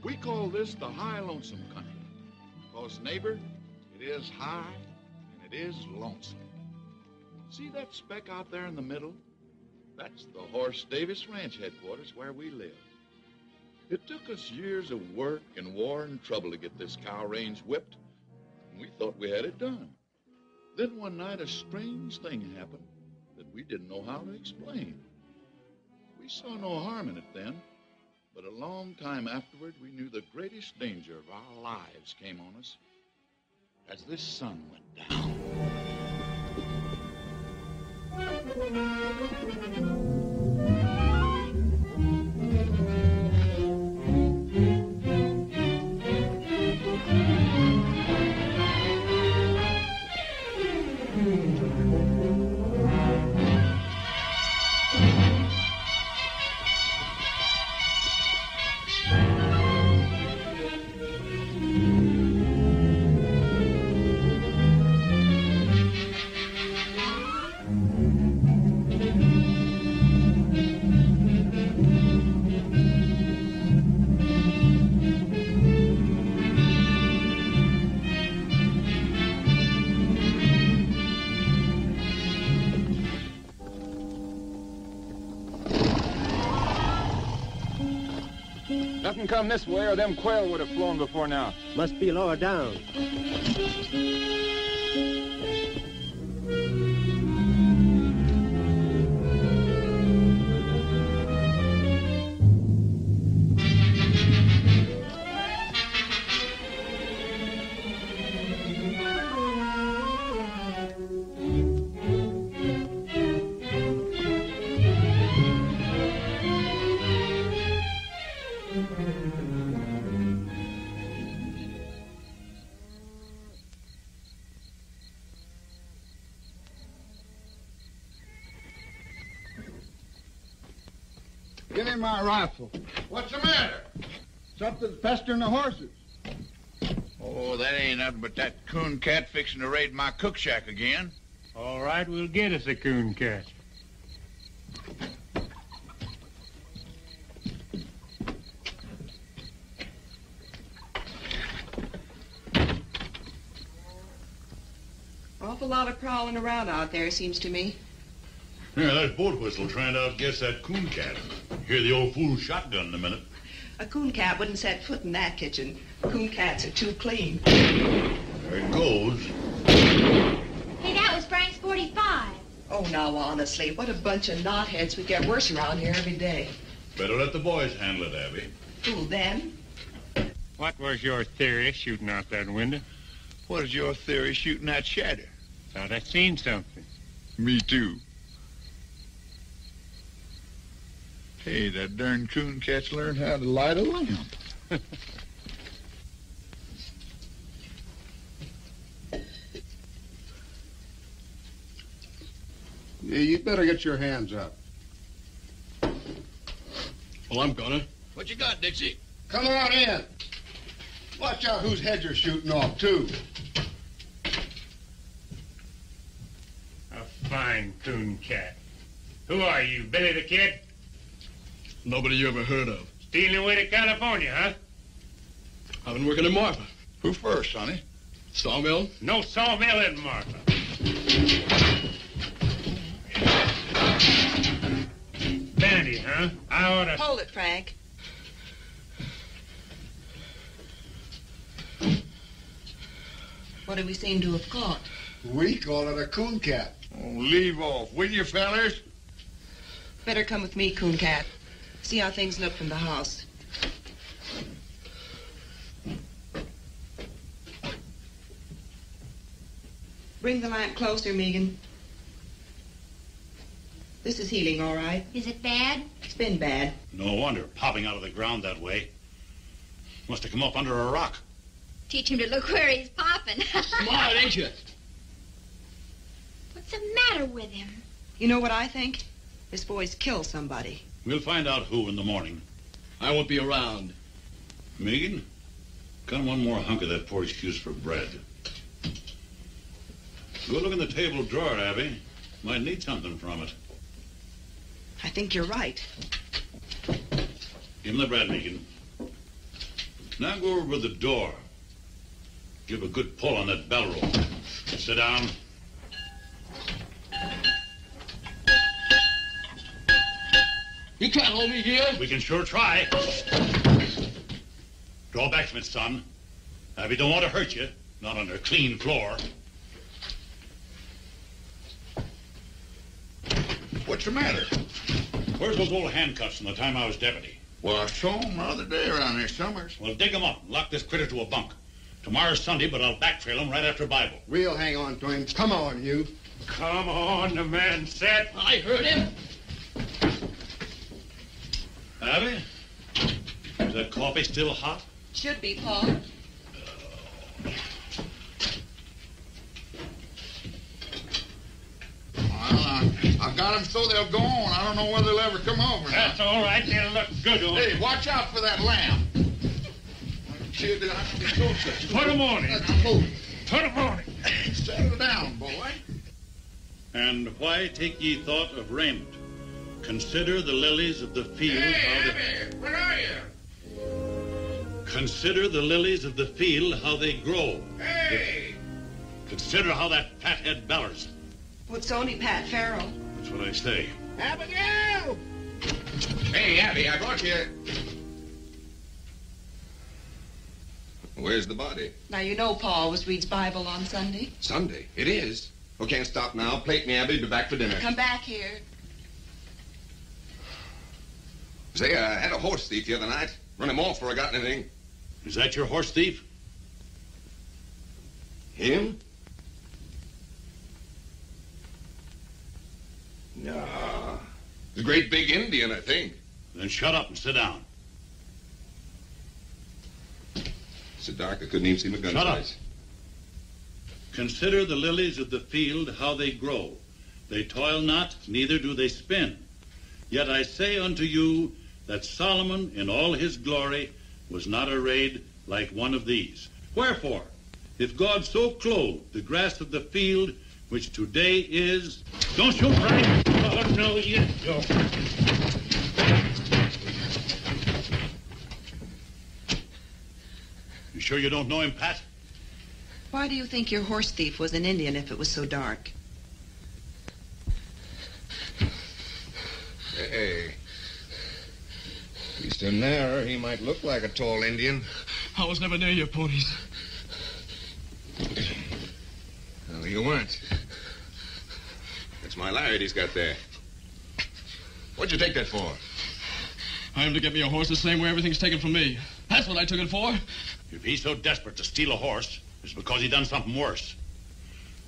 We call this the high lonesome country. Because, neighbor, it is high and it is lonesome. See that speck out there in the middle? That's the Horse Davis Ranch headquarters where we live. It took us years of work and war and trouble to get this cow range whipped, and we thought we had it done. Then one night a strange thing happened that we didn't know how to explain. We saw no harm in it then, but a long time afterward we knew the greatest danger of our lives came on us as this sun went down. Nothing come this way or them quail would have flown before now. Must be lower down. Give me my rifle. What's the matter? Something's pestering the horses. Oh, that ain't nothing but that coon cat fixing to raid my cook shack again. All right, we'll get us a coon cat. Awful lot of prowling around out there, seems to me. Yeah, that's boat whistle trying to outguess that coon cat. Hear the old fool's shotgun in a minute. A coon cat wouldn't set foot in that kitchen. Coon cats are too clean. There it goes. Hey, that was Frank's 45. Oh, now, honestly, what a bunch of knotheads. We get worse around here every day. Better let the boys handle it, Abby. Who, them? What was your theory shooting out that window? What is your theory shooting that shadow? Thought I seen something. Me too. Hey, that darn coon cat's learned how to light a lamp. Yeah, you'd better get your hands up. Well, I'm gonna. What you got, Dixie? Come on in. Watch out whose head you're shooting off, too. A fine coon cat. Who are you, Billy the Kid? Nobody you ever heard of. Stealing away to California, huh? I've been working in Marfa. Who first, honey? Sawmill? No sawmill in Marfa. Dandy, huh? I ought to... Hold it, Frank. What do we seem to have caught? We call it a coon cat. Oh, leave off, will you, fellers? Better come with me, coon cat. See how things look from the house. Bring the lamp closer, Megan. This is healing, all right. Is it bad? It's been bad. No wonder, popping out of the ground that way. Must have come up under a rock. Teach him to look where he's popping. Smart, ain't you? What's the matter with him? You know what I think? This boy's killed somebody. We'll find out who in the morning. I won't be around. Megan, got one more hunk of that poor excuse for bread. Go look in the table drawer, Abby. Might need something from it. I think you're right. Give him the bread, Megan. Now go over to the door. Give a good pull on that bell rope. Sit down. You can't hold me here. We can sure try. Draw back from it, son. Abby don't want to hurt you. Not on her clean floor. What's the matter? Where's those old handcuffs from the time I was deputy? Well, I saw them the other day around here somewhere. Well, dig them up and lock this critter to a bunk. Tomorrow's Sunday, but I'll backtrail him right after Bible. We'll hang on to him. Come on, you. Come on, the man said. I heard him. Abby? Is that coffee still hot? Should be, Paul. Well, I got them so they'll go on. I don't know whether they'll ever come over. That's all right. They'll look good on Hey, watch out for that lamb. Kid, I can be closer. Put 'em on him. Let's move. Put 'em on him. Settle down, boy. And why take ye thought of raiment? Consider the lilies of the field. Hey, Abby, where are you? Consider the lilies of the field, how they grow. Hey! Consider how that fathead bellers. Well, it's only Pat Farrell. That's what I say. Abigail! Hey, Abby, I brought you. Where's the body? Now, you know Paul always reads Bible on Sunday. Sunday. It is. Oh, can't stop now. Plate me, Abby. Be back for dinner. Come back here. Say, I had a horse thief the other night. Run him off before I got anything. Is that your horse thief? Him? No. He's a great big Indian, I think. Then shut up and sit down. It's so dark I couldn't even see my gun Shut up. sights. Consider the lilies of the field, how they grow. They toil not, neither do they spin. Yet I say unto you that Solomon in all his glory was not arrayed like one of these. Wherefore, if God so clothed the grass of the field, which today is... Don't shoot, Frank! Oh, no, you don't. You sure you don't know him, Pat? Why do you think your horse thief was an Indian if it was so dark? Hey. He's so narrow, he might look like a tall Indian. I was never near your ponies. Well, you weren't. That's my lariat he's got there. What'd you take that for? I am to get me a horse the same way everything's taken from me. That's what I took it for. If he's so desperate to steal a horse, it's because he done something worse.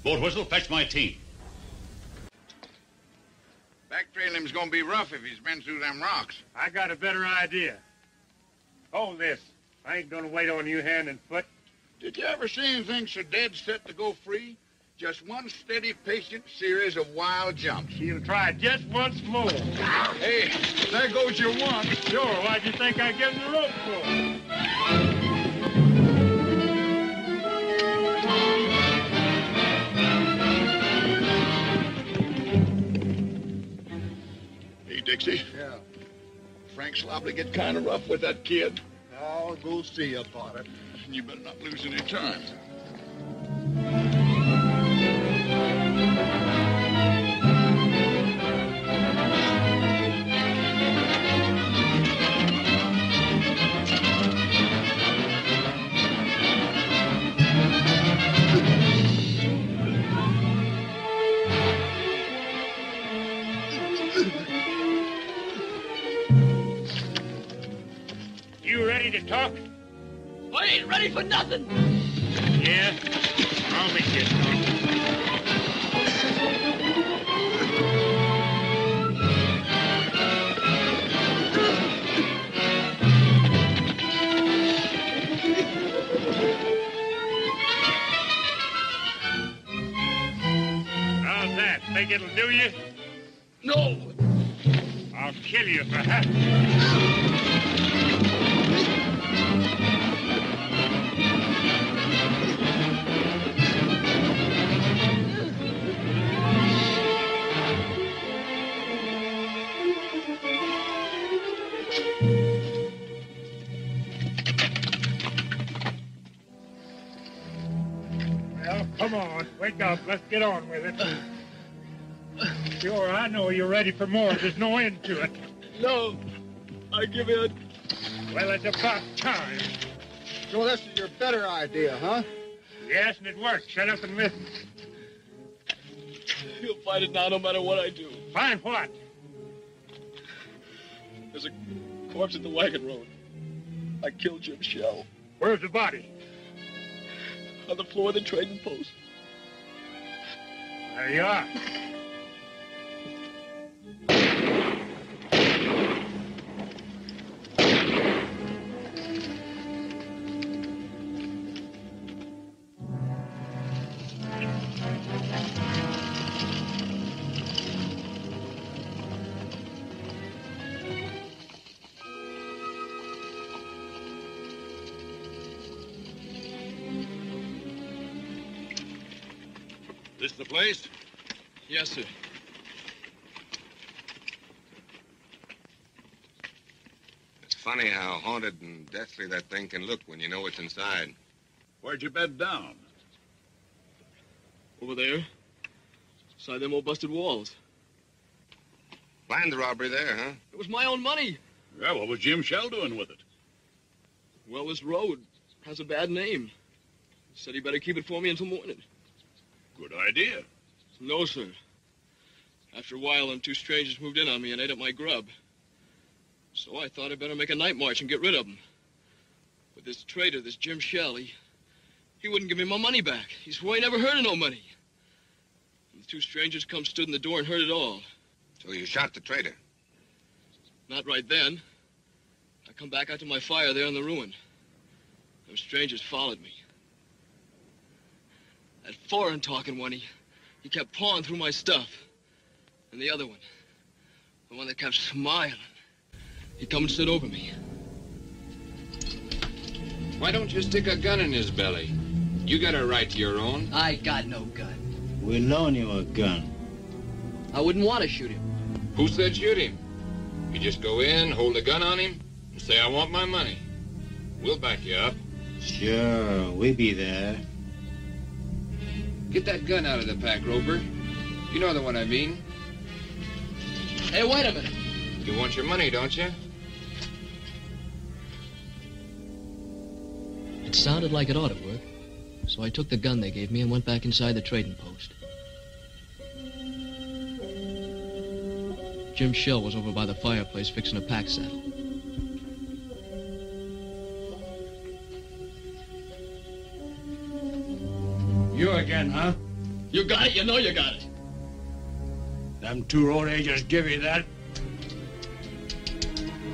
Boat whistle, fetch my team. Backtrailing him's gonna be rough if he's been through them rocks. I got a better idea. Hold this. I ain't gonna wait on you hand and foot. Did you ever see anything so dead set to go free? Just one steady, patient series of wild jumps. He'll try just once more. Hey, there goes your one. Sure, why'd you think I give him the rope for? Hey, Dixie. Yeah. Frank's liable to get kind of rough with that kid. I'll go see about it. You better not lose any time. You ready to talk? I ain't ready for nothing. Yeah? I'll make you talk. How's that? Think it'll do you? No. I'll kill you for having. Come on, wake up. Let's get on with it. Sure, I know you're ready for more. There's no end to it. No, I give in. Well, it's about time. So this is your better idea, huh? Yes, and it worked. Shut up and listen. He'll fight it now no matter what I do. Find what? There's a corpse at the wagon road. I killed Jim Shell. Where's the body? On the floor of the trading post. There you are. This the place? Yes, sir. It's funny how haunted and deathly that thing can look when you know what's inside. Where'd you bed down? Over there. Beside them old busted walls. Planned the robbery there, huh? It was my own money. Yeah, what was Jim Shell doing with it? Well, this road has a bad name. He said he better keep it for me until morning. Good idea. No, sir. After a while, them two strangers moved in on me and ate up my grub. So I thought I'd better make a night march and get rid of them. But this traitor, this Jim Shell, he wouldn't give me my money back. He swore he never heard of no money. And the two strangers come stood in the door and heard it all. So you shot the traitor? Not right then. I come back out to my fire there in the ruin. Those strangers followed me. That foreign-talking one, he kept pawing through my stuff. And the other one, the one that kept smiling, he come and stood over me. Why don't you stick a gun in his belly? You got a right to your own. I got no gun. We loan you a gun. I wouldn't want to shoot him. Who said shoot him? You just go in, hold a gun on him, and say, I want my money. We'll back you up. Sure, we be there. Get that gun out of the pack, Roper. You know the one I mean. Hey, wait a minute. You want your money, don't you? It sounded like it ought to work. So I took the gun they gave me and went back inside the trading post. Jim Shell was over by the fireplace fixing a pack saddle. You again, huh? You got it, you know you got it. Them two road agents give you that?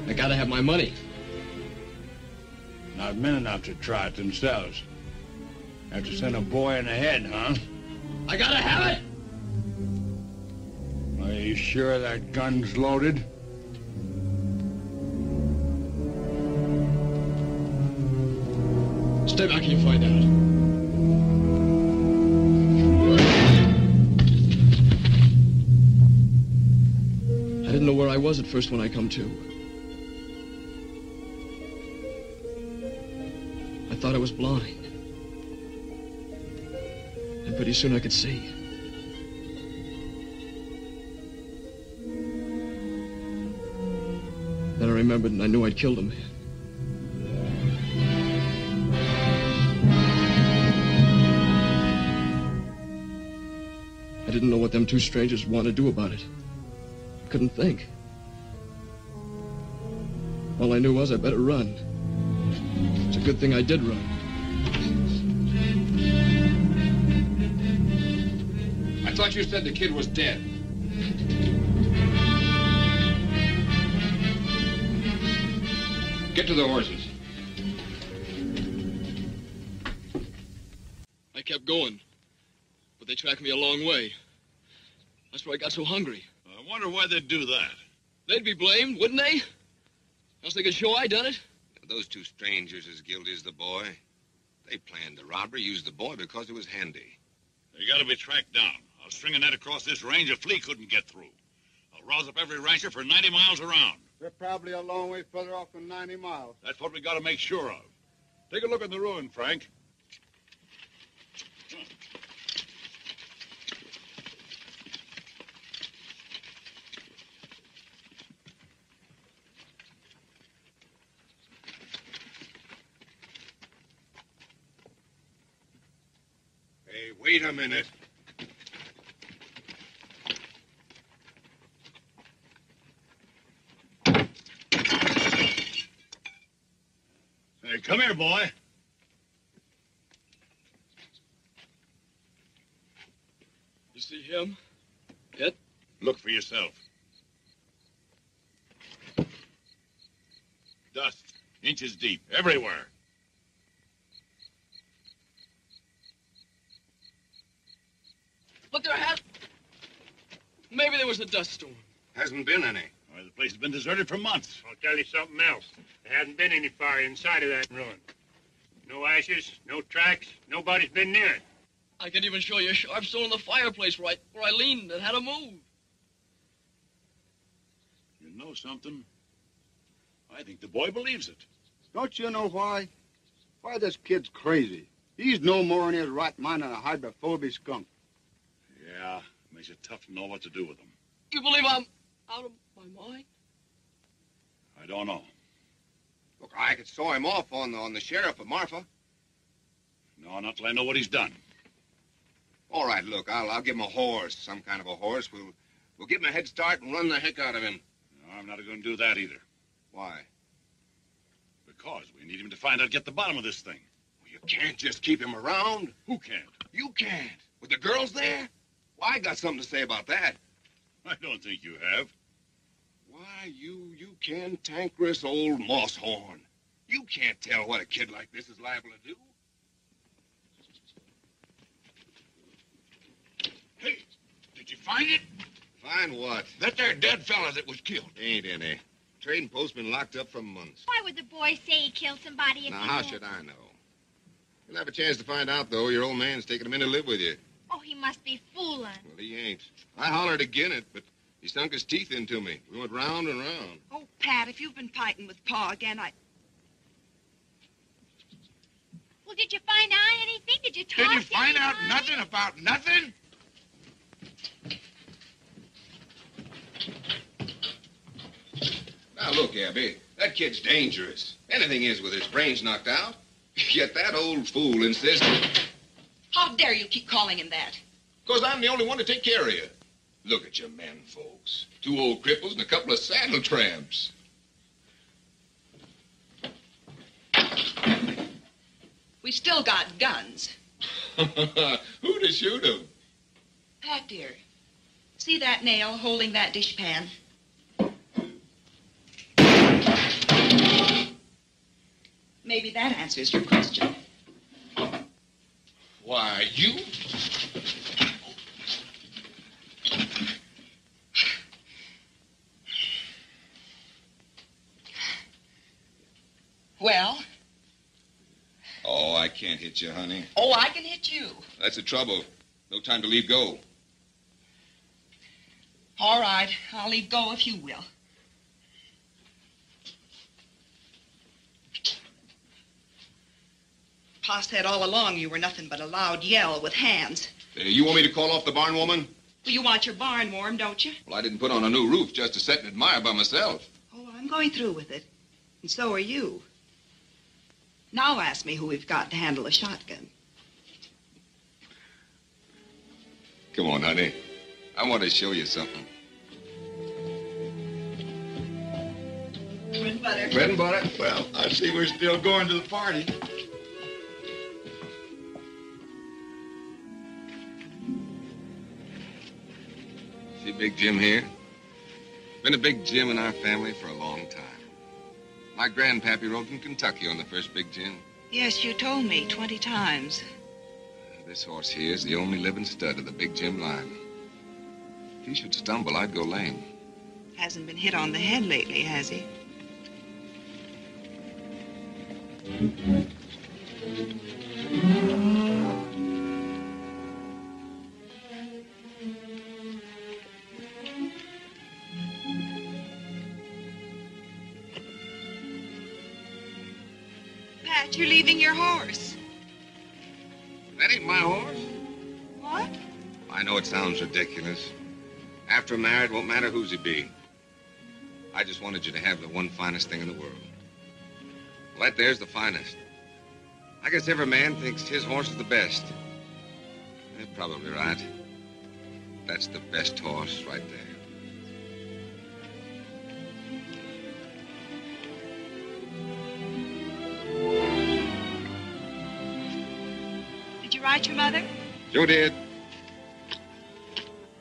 I gotta have my money. Not men enough to try it themselves. Have to send a boy in the head, huh? I gotta have it! Are you sure that gun's loaded? Stay back and you find out. I didn't know where I was at first when I come to. I thought I was blind. And pretty soon I could see. Then I remembered and I knew I'd killed him. I didn't know what them two strangers wanted to do about it. I couldn't think. All I knew was I better run. It's a good thing I did run. I thought you said the kid was dead. Get to the horses. I kept going, but they tracked me a long way. That's where I got so hungry. I wonder why they'd do that. They'd be blamed, wouldn't they? Else they could show I done it. Those two strangers as guilty as the boy. They planned the robbery, used the boy because it was handy. They gotta be tracked down. I was stringing that across this range a flea couldn't get through. I'll rouse up every rancher for 90 miles around. They're probably a long way further off than 90 miles. That's what we gotta make sure of. Take a look at the ruin, Frank. Wait a minute. Hey, come here, boy. You see him? It? Look for yourself. Dust, inches deep, everywhere. But there has... Maybe there was a dust storm. Hasn't been any. Well, the place has been deserted for months. I'll tell you something else. There hasn't been any fire inside of that ruin. No ashes, no tracks, nobody's been near it. I can even show you a sharp stone in the fireplace where I leaned and had to move. You know something? I think the boy believes it. Don't you know why? Why, this kid's crazy. He's no more in his right mind than a hydrophobic skunk. Yeah, makes it tough to know what to do with him. You believe I'm out of my mind? I don't know. Look, I could saw him off on the sheriff of Marfa. No, not till I know what he's done. All right, look, I'll give him a horse, some kind of a horse. We'll give him a head start and run the heck out of him. No, I'm not going to do that either. Why? Because we need him to find out, get the bottom of this thing. Well, you can't just keep him around. Who can't? You can't. With the girls there? Well, I got something to say about that. I don't think you have. Why, you cantankerous old mousehorn. You can't tell what a kid like this is liable to do. Hey, did you find it? Find what? That there dead fella that was killed. Ain't any. Trading post been locked up for months. Why would the boy say he killed somebody if Now, he how did? should I know? You'll have a chance to find out, though. Your old man's taking him in to live with you. Oh, he must be fooling. Well, he ain't. I hollered again it, but he sunk his teeth into me. We went round and round. Oh, Pat, if you've been fighting with Pa again, Well, did you find out anything? Did you talk Did you to find out anybody? nothing about nothing? Now, look, Abby, that kid's dangerous. Anything is with his brains knocked out. Yet that old fool insists... how dare you keep calling him that? Because I'm the only one to take care of you. Look at your men, folks. 2 old cripples and a couple of saddle tramps. We still got guns. Who to shoot 'em? Pat, dear, see that nail holding that dishpan? Maybe that answers your question. Why, you... Well? Oh, I can't hit you, honey. Oh, I can hit you. That's the trouble. No time to leave go. All right, I'll leave go if you will. Pa said all along you were nothing but a loud yell with hands. You want me to call off the barn woman? Well, you want your barn warm, don't you? Well, I didn't put on a new roof just to sit and admire by myself. Oh, I'm going through with it. And so are you. Now ask me who we've got to handle a shotgun. Come on, honey. I want to show you something. Bread and butter. Bread and butter? Well, I see we're still going to the party. See Big Jim here? Been a big Jim in our family for a long time. My grandpappy rode from Kentucky on the first Big Jim. Yes, you told me 20 times. This horse here is the only living stud of the Big Jim line. If he should stumble, I'd go lame. Hasn't been hit on the head lately, has he? Pat, you're leaving your horse. That ain't my horse. What? I know it sounds ridiculous. After I'm married, it won't matter whose he be. I just wanted you to have the one finest thing in the world. Well, that there's the finest. I guess every man thinks his horse is the best. You're probably right. That's the best horse right there. Did you write your mother? Sure did.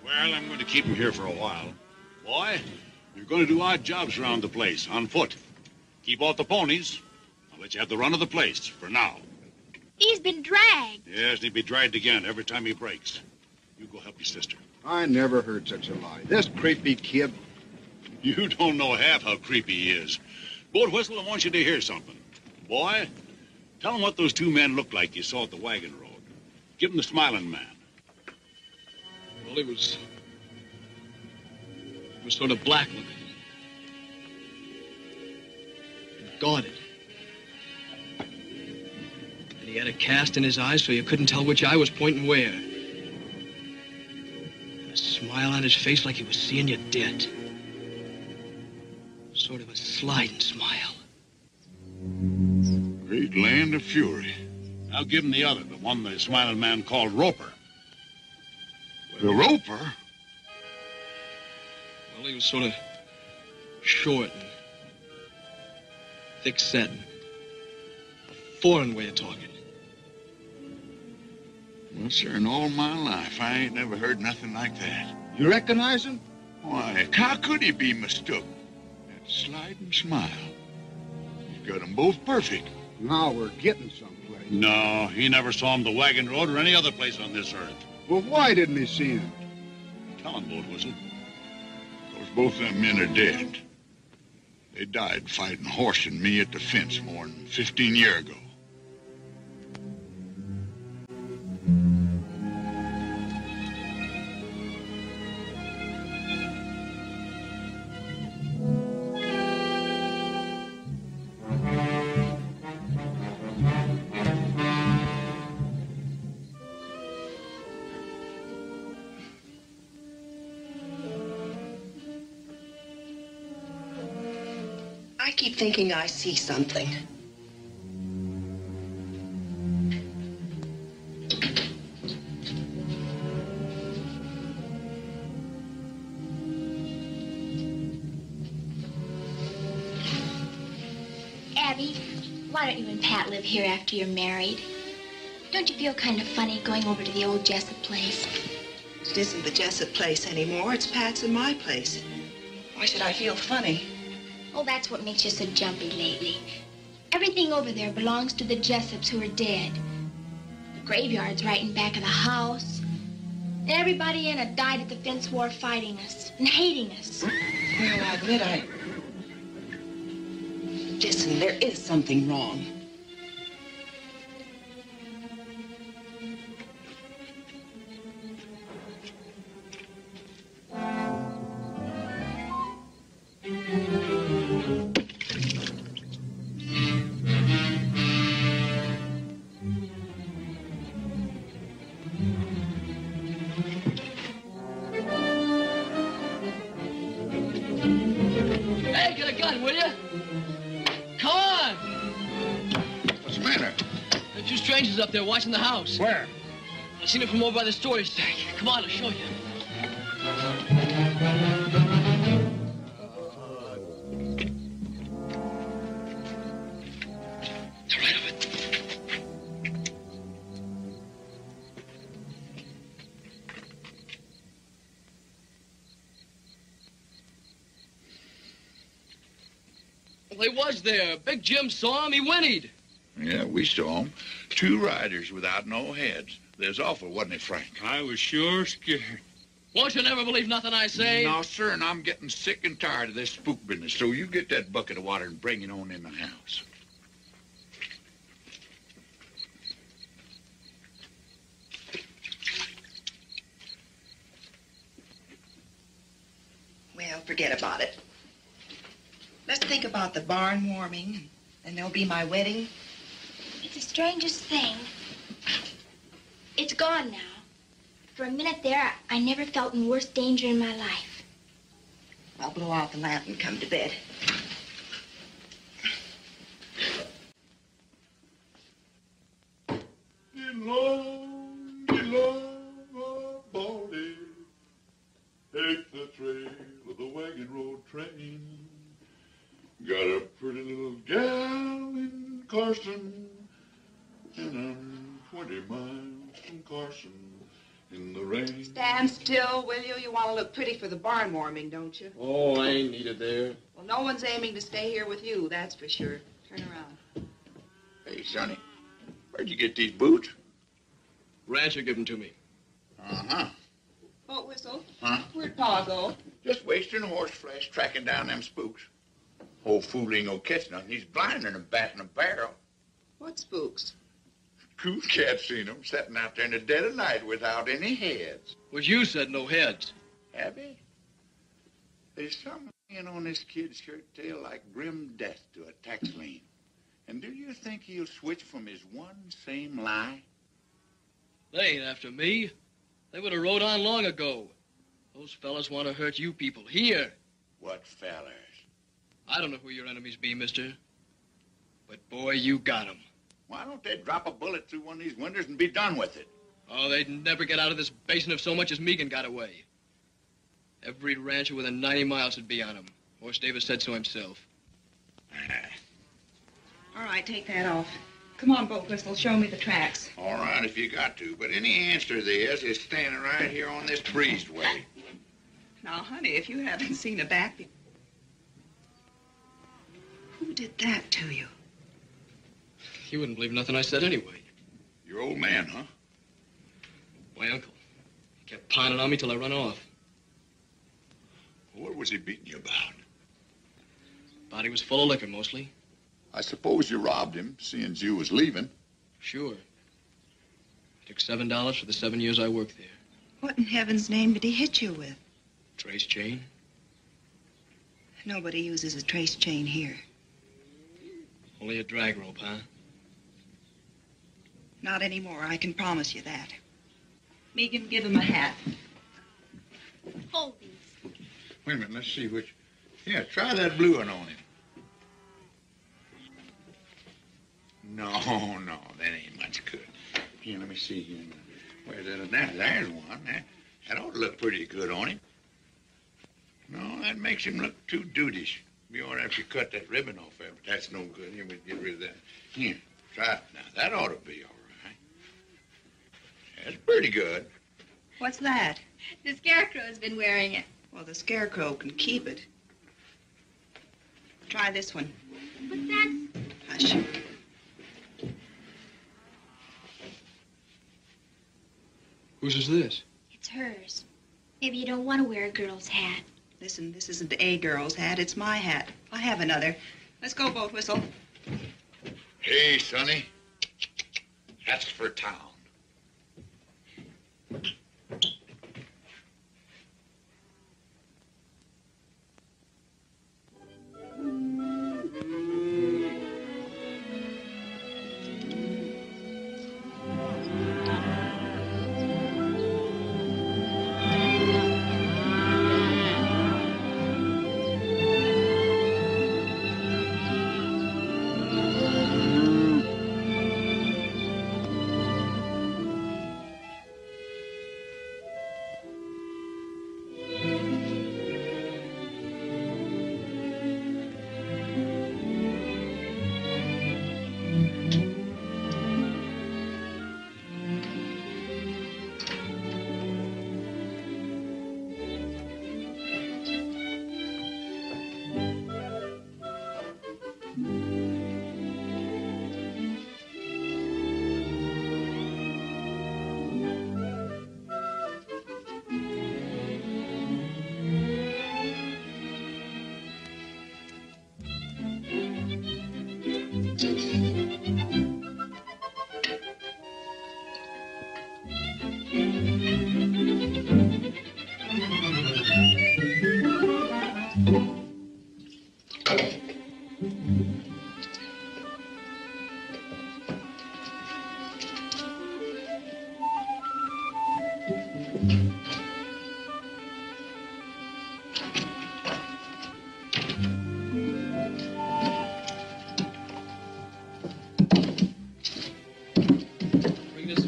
Well, I'm going to keep him here for a while. Boy, you're going to do odd jobs around the place, on foot. Keep off the ponies. I'll let you have the run of the place, for now. He's been dragged. Yes, and he'll be dragged again every time he breaks. You go help your sister. I never heard such a lie. This creepy kid. You don't know half how creepy he is. Boat Whistle, I want you to hear something. Boy, tell him what those two men looked like you saw at the wagon road. Give him the smiling man. Well, he was sort of black looking. And guarded. And he had a cast in his eyes so you couldn't tell which eye was pointing where. And a smile on his face like he was seeing you dead. Sort of a sliding smile. Great land of fury. Now give him the other, the one the smiling man called Roper. The Roper? Well, he was sort of short and thick-set. A foreign way of talking. Well, sir, in all my life, I ain't never heard nothing like that. You recognize him? Why, how could he be mistook? That sliding smile. He's got them both perfect. Now we're getting someplace. No, he never saw him the wagon road or any other place on this earth. Well, why didn't he see him? Tell him, Boat Whistle. Because both them men are dead. They died fighting horse and me at the fence more than 15 years ago. I keep thinking I see something. Abby, why don't you and Pat live here after you're married? Don't you feel kind of funny going over to the old Jessup place? It isn't the Jessup place anymore. It's Pat's and my place. Why should I feel funny? Oh, that's what makes you so jumpy lately. Everything over there belongs to the Jessups who are dead. The graveyard's right in back of the house. And everybody in it died at the fence war fighting us and hating us. Well, I admit Listen, there is something wrong. Hey, get a gun, will you? Come on! What's the matter? There are two strangers up there watching the house. Where? I seen it from over by the storage tank. Come on, I'll show you. They're right of it. Well, he was there. Big Jim saw him. He whinnied. Yeah, we saw him. Two riders without no heads. There's awful, wasn't it, Frank? I was sure scared. Won't you never believe nothing I say? No, sir, and I'm getting sick and tired of this spook business, so you get that bucket of water and bring it on in the house. Well, forget about it. Let's think about the barn warming, and there'll be my wedding. It's the strangest thing. It's gone now. For a minute there, I never felt in worse danger in my life. I'll blow out the lamp and come to bed. Get along, Carson, and I'm 20 miles from Carson in the rain. Stand still, will you? You want to look pretty for the barn warming, don't you? Oh, I ain't needed there. Well, no one's aiming to stay here with you, that's for sure. Turn around. Hey, Sonny, where'd you get these boots? Rancher gave them to me. Uh-huh. Boat whistle? Huh? Where'd Pa go? Just wasting horse flesh, tracking down them spooks. Old fool ain't gonna catch nothing. He's blinder than a bat in a barrel. What spooks? Coon cat seen them sitting out there in the dead of night without any heads. Was you said no heads? Have he? There's something on this kid's shirt tail like grim death to a tax lien. And do you think he'll switch from his one same lie? They ain't after me. They would have rode on long ago. Those fellas want to hurt you people here. What fellas? I don't know who your enemies be, mister. But, boy, you got 'em. Why don't they drop a bullet through one of these windows and be done with it? Oh, they'd never get out of this basin if so much as Megan got away. Every rancher within 90 miles would be on 'em. Horse Davis said so himself. All right, take that off. Come on, Boat Whistle, show me the tracks. All right, if you got to. But any answer to this is standing right here on this breezeway. Now, honey, if you haven't seen a back... Who did that to you? You wouldn't believe nothing I said anyway. Your old man, huh? My uncle. He kept pining on me till I run off. What was he beating you about? Body was full of liquor, mostly. I suppose you robbed him, seeing you was leaving. Sure. I took $7 for the 7 years I worked there. What in heaven's name did he hit you with? Trace chain. Nobody uses a trace chain here. Only a drag rope, huh? Not anymore, I can promise you that. Megan, give him a hat. Hold these. Wait a minute, let's see which... Yeah, try that blue one on him. No, that ain't much good. Here, let me see here. Where's that? There's one. That ought to look pretty good on him. No, that makes him look too dudeish. Be all right if you cut that ribbon off there, but that's no good. Here, we get rid of that. Here, try it now. That ought to be all right. That's pretty good. What's that? The Scarecrow's been wearing it. Well, the Scarecrow can keep it. Try this one. But that's... Hush. Whose is this? It's hers. Maybe you don't want to wear a girl's hat. Listen, this isn't a girl's hat. It's my hat. I have another. Let's go, Boat Whistle. Hey, Sonny. That's for town.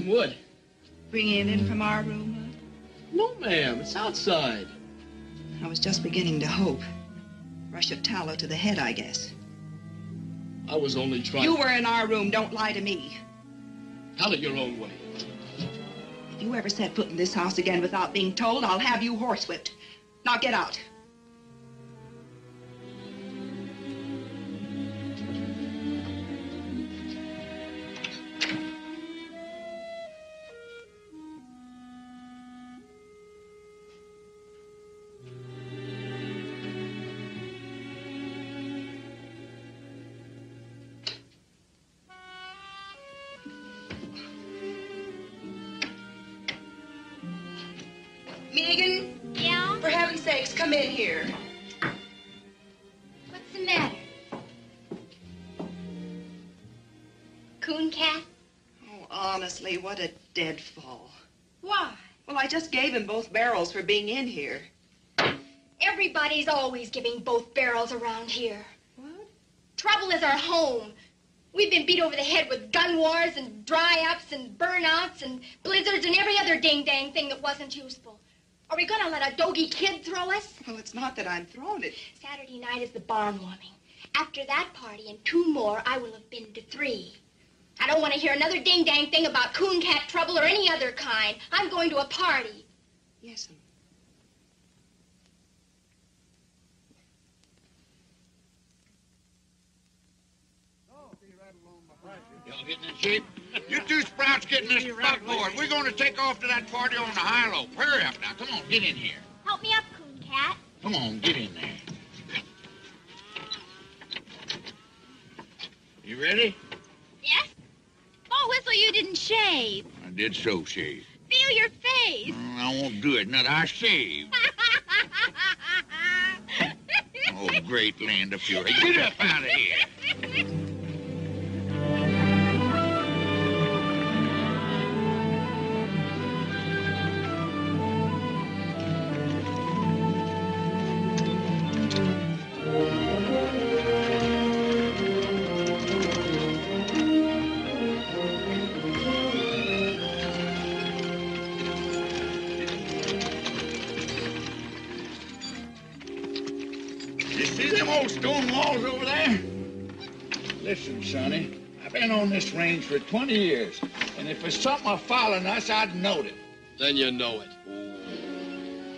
Wood. Bringing it in from our room? No, ma'am. It's outside. I was just beginning to hope. Rush of tallow to the head, I guess. I was only trying... You were in our room. Don't lie to me. Tell it your own way. If you ever set foot in this house again without being told, I'll have you horsewhipped. Now get out. Megan? Yeah? For heaven's sakes, come in here. What's the matter? Coon cat? Oh, honestly, what a deadfall. Why? Well, I just gave him both barrels for being in here. Everybody's always giving both barrels around here. What? Trouble is our home. We've been beat over the head with gun wars and dry-ups and burnouts and blizzards and every other ding-dang thing that wasn't useful. Are we gonna let a doggy kid throw us? Well, it's not that I'm throwing it. Saturday night is the barn warming. After that party and 2 more, I will have been to 3. I don't want to hear another ding-dang thing about coon cat trouble or any other kind. I'm going to a party. Yes'm. Y'all getting in shape? You two sprouts get in this buckboard. We're going to take off to that party on the high low. Hurry up now. Come on, get in here. Help me up, coon cat. Come on, get in there. You ready? Yes? Oh, Whistle, you didn't shave. I did so shave. Feel your face. I won't do it. Not I shaved. Oh, great land of fury. Get up out of here. Stone walls over there? Listen, Sonny, I've been on this range for 20 years, and if there's something following us, I'd know it. Then you know it.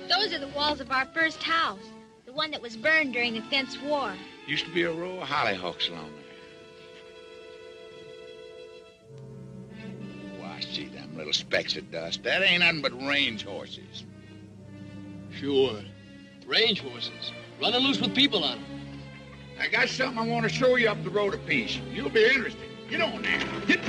Those are the walls of our first house, the one that was burned during the Fence War. Used to be a row of hollyhocks along there. Why, see them little specks of dust. That ain't nothing but range horses. Sure. Range horses. Running loose with people on them. I got something I want to show you up the road a piece. You'll be interested. Get on there. Get.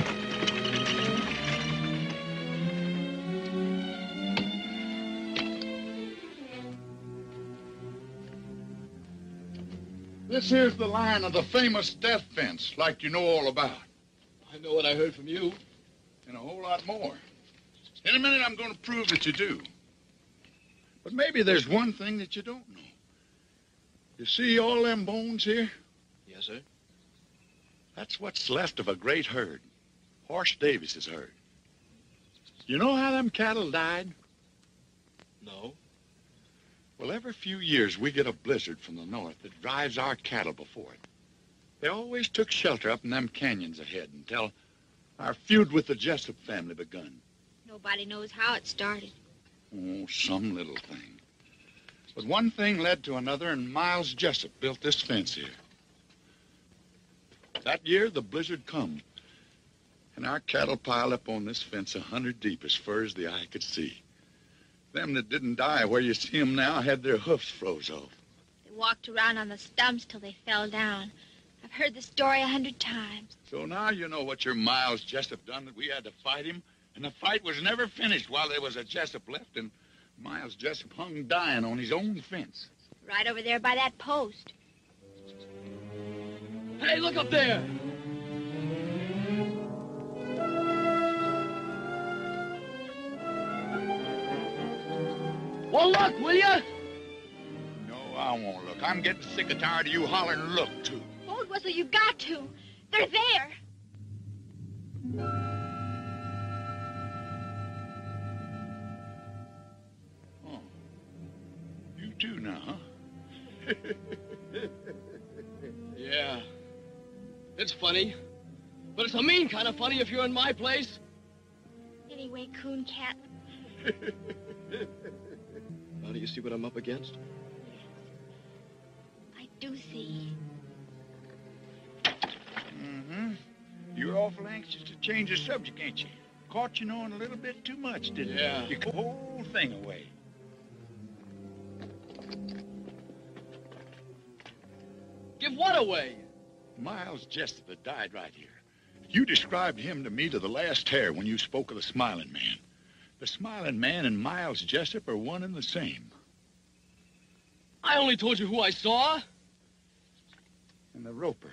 This here's the line of the famous death fence, like you know all about. I know what I heard from you. And a whole lot more. In a minute, I'm going to prove that you do. But maybe there's one thing that you don't know. You see all them bones here? Yes, sir. That's what's left of a great herd. Horse Davis's herd. You know how them cattle died? No. Well, every few years we get a blizzard from the north that drives our cattle before it. They always took shelter up in them canyons ahead until our feud with the Jessup family begun. Nobody knows how it started. Oh, some little thing. But one thing led to another, and Miles Jessup built this fence here. That year, the blizzard come, and our cattle piled up on this fence 100 deep as far as the eye could see. Them that didn't die where you see them now had their hoofs froze off. They walked around on the stumps till they fell down. I've heard the story 100 times. So now you know what your Miles Jessup done, that we had to fight him, and the fight was never finished while there was a Jessup left, and Miles Jessup hung dying on his own fence. Right over there by that post. Hey, look up there! Well, look, will ya? No, I won't look. I'm getting sick and tired of you hollering look, too. Old Whistle, you got to. They're there. Oh. You too now, huh? Yeah. It it's funny. But it's a mean kind of funny if you're in my place. Anyway, Coon Cat. Now do you see what I'm up against? I do see. Mm-hmm. You're awful anxious to change the subject, ain't you? Caught you knowing a little bit too much, didn't Yeah. you? You put the whole thing away. Give what away? Miles Jessup that died right here. You described him to me to the last hair when you spoke of the Smiling Man. The Smiling Man and Miles Jessup are one and the same. I only told you who I saw. And the Roper.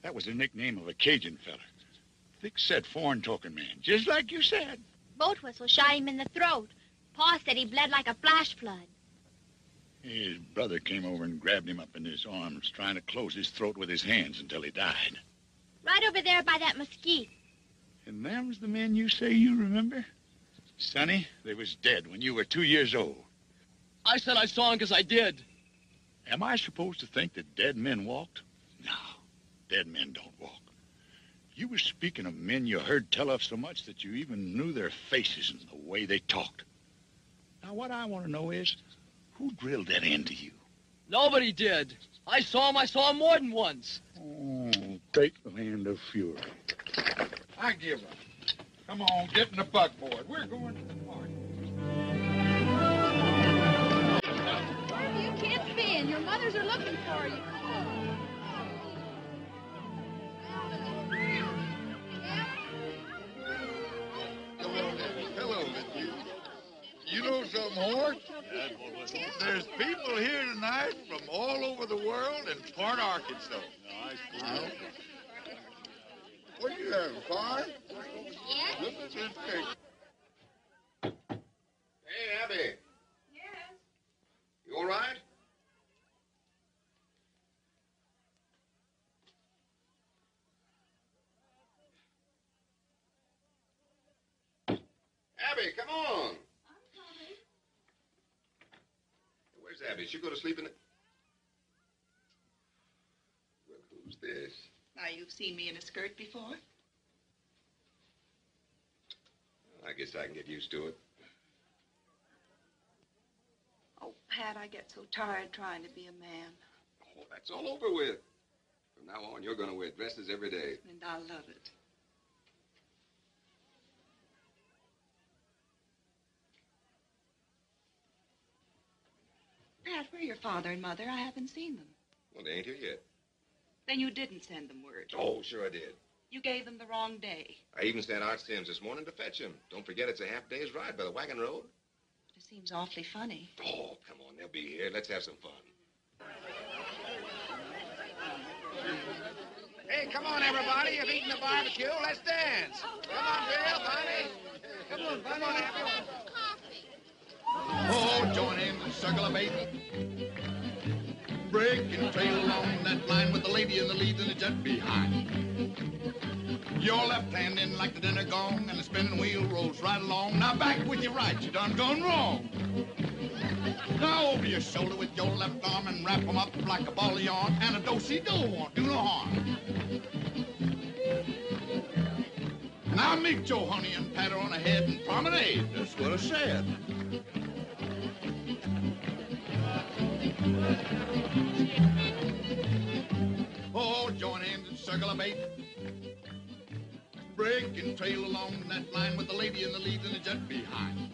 That was the nickname of a Cajun fella. Thick-set, foreign-talking man, just like you said. Boat whistle shot him in the throat. Pa said he bled like a flash flood. His brother came over and grabbed him up in his arms, trying to close his throat with his hands until he died. Right over there by that mesquite. And them's the men you say you remember? Sonny, they was dead when you were 2 years old. I said I saw him because I did. Am I supposed to think that dead men walked? No, dead men don't walk. You were speaking of men you heard tell of so much that you even knew their faces and the way they talked. Now, what I want to know is, who drilled that into you? Nobody did. I saw him more than once. Oh, take the hand of fury. I give up. Come on, get in the buckboard. We're going to the party. Where have you kids been? Your mothers are looking for you. Hello, Mitzi. You know something, Hort? There's people here tonight from all over the world in Port Arkansas. What are you having, fire? Yes? Look at this cake. Hey, Abby. Yes. You all right? Abby, come on. I'm coming. Where's Abby? She'll go to sleep in the... Well, who's this? Now, you've seen me in a skirt before? I guess I can get used to it. Oh, Pat, I get so tired trying to be a man. Oh, that's all over with. From now on, you're going to wear dresses every day. And I love it. Pat, where are your father and mother? I haven't seen them. Well, they ain't here yet. Then you didn't send them word. Oh, sure I did. You gave them the wrong day. I even sent Art Sims this morning to fetch him. Don't forget it's a half day's ride by the wagon road. It seems awfully funny. Oh, come on, they'll be here. Let's have some fun. Hey, come on, everybody. You've eaten the barbecue. Let's dance. Come on, Bill, Bonnie. Come on, everyone. Oh, join in the circle of eight. Break and trail along that line with the lady in the lead and the jet behind. Your left hand in like the dinner gong, and the spinning wheel rolls right along. Now back with your right, you done gone wrong. Now over your shoulder with your left arm and wrap 'em up like a ball of yarn, and a do-si-do won't do no harm. Now meet your honey and pat her on the head and promenade. That's what I said. Oh, join hands and circle of eight. Break and trail along that line with the lady in the lead and the jet behind.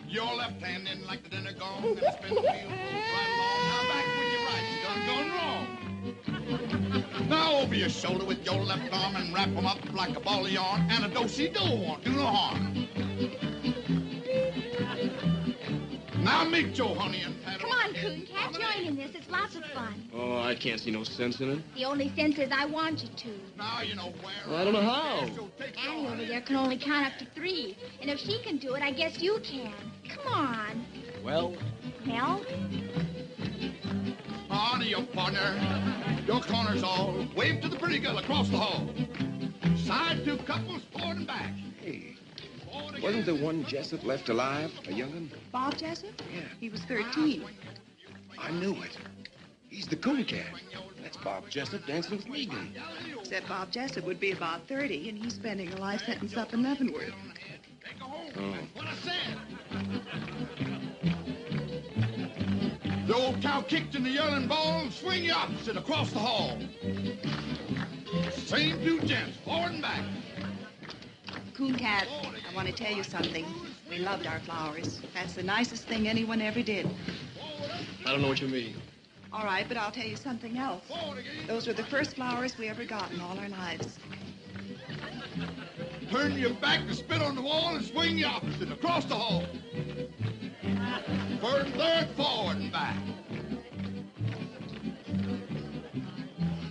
Your left hand in like the dinner gong, and spin the wheel rolls right along. Now back with your right, you done gone wrong. Now over your shoulder with your left arm and wrap 'em up like a ball of yarn, and a do-si-do won't do no harm. Now meet your honey and pat her. Come on, Coon Cat, join in this. It's lots of fun. Oh, I can't see no sense in it. The only sense is I want you to. Now you know where. Well, I don't know how. Annie over there can only count up to 3. And if she can do it, I guess you can. Come on. Well? Well? Honey, your partner. Your corner's all. Wave to the pretty girl across the hall. Side 2 couples forward and back. Hey, wasn't the one Jessup left alive, a young'un? Bob Jessup? Yeah. He was 13. I knew it. He's the coon cat. That's Bob Jessup dancing with Megan. Except Bob Jessup would be about 30, and he's spending a life sentence up in Leavenworth. Oh. The old cow kicked in the yelling ball and swing you opposite across the hall. Same two gents, forward and back. Coon Cat, I want to tell you something. We loved our flowers. That's the nicest thing anyone ever did. I don't know what you mean. All right, but I'll tell you something else. Those were the first flowers we ever got in all our lives. Turn your back to spit on the wall and swing you opposite across the hall. First, third, forward and back.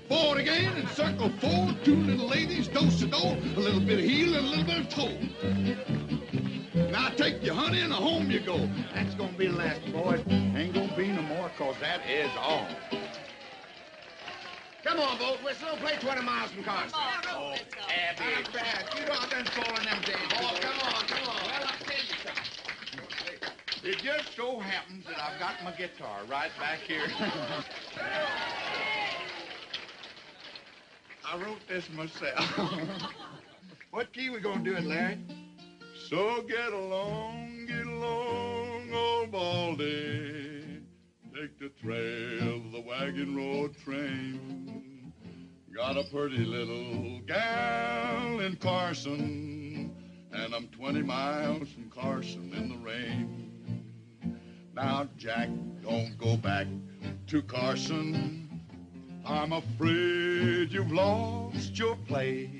Forward again and circle forward. Two little ladies, do-si-do, a little bit of heel and a little bit of toe. Now take your honey and home you go. That's gonna be the last, boys. Ain't gonna be no more, cause that is all. Come on, Boat Whistle. Play 20 miles from Carson. Oh, Abby. Not bad. You don't done falling them days. Oh, come on, come on. Well, I'll tell you something. It just so happens that I've got my guitar right back here. I wrote this myself. What key we gonna do it, Larry? So get along, old Baldy. Take the trail of the wagon road train. Got a pretty little gal in Carson, and I'm 20 miles from Carson in the rain. Now, Jack, don't go back to Carson. I'm afraid you've lost your play.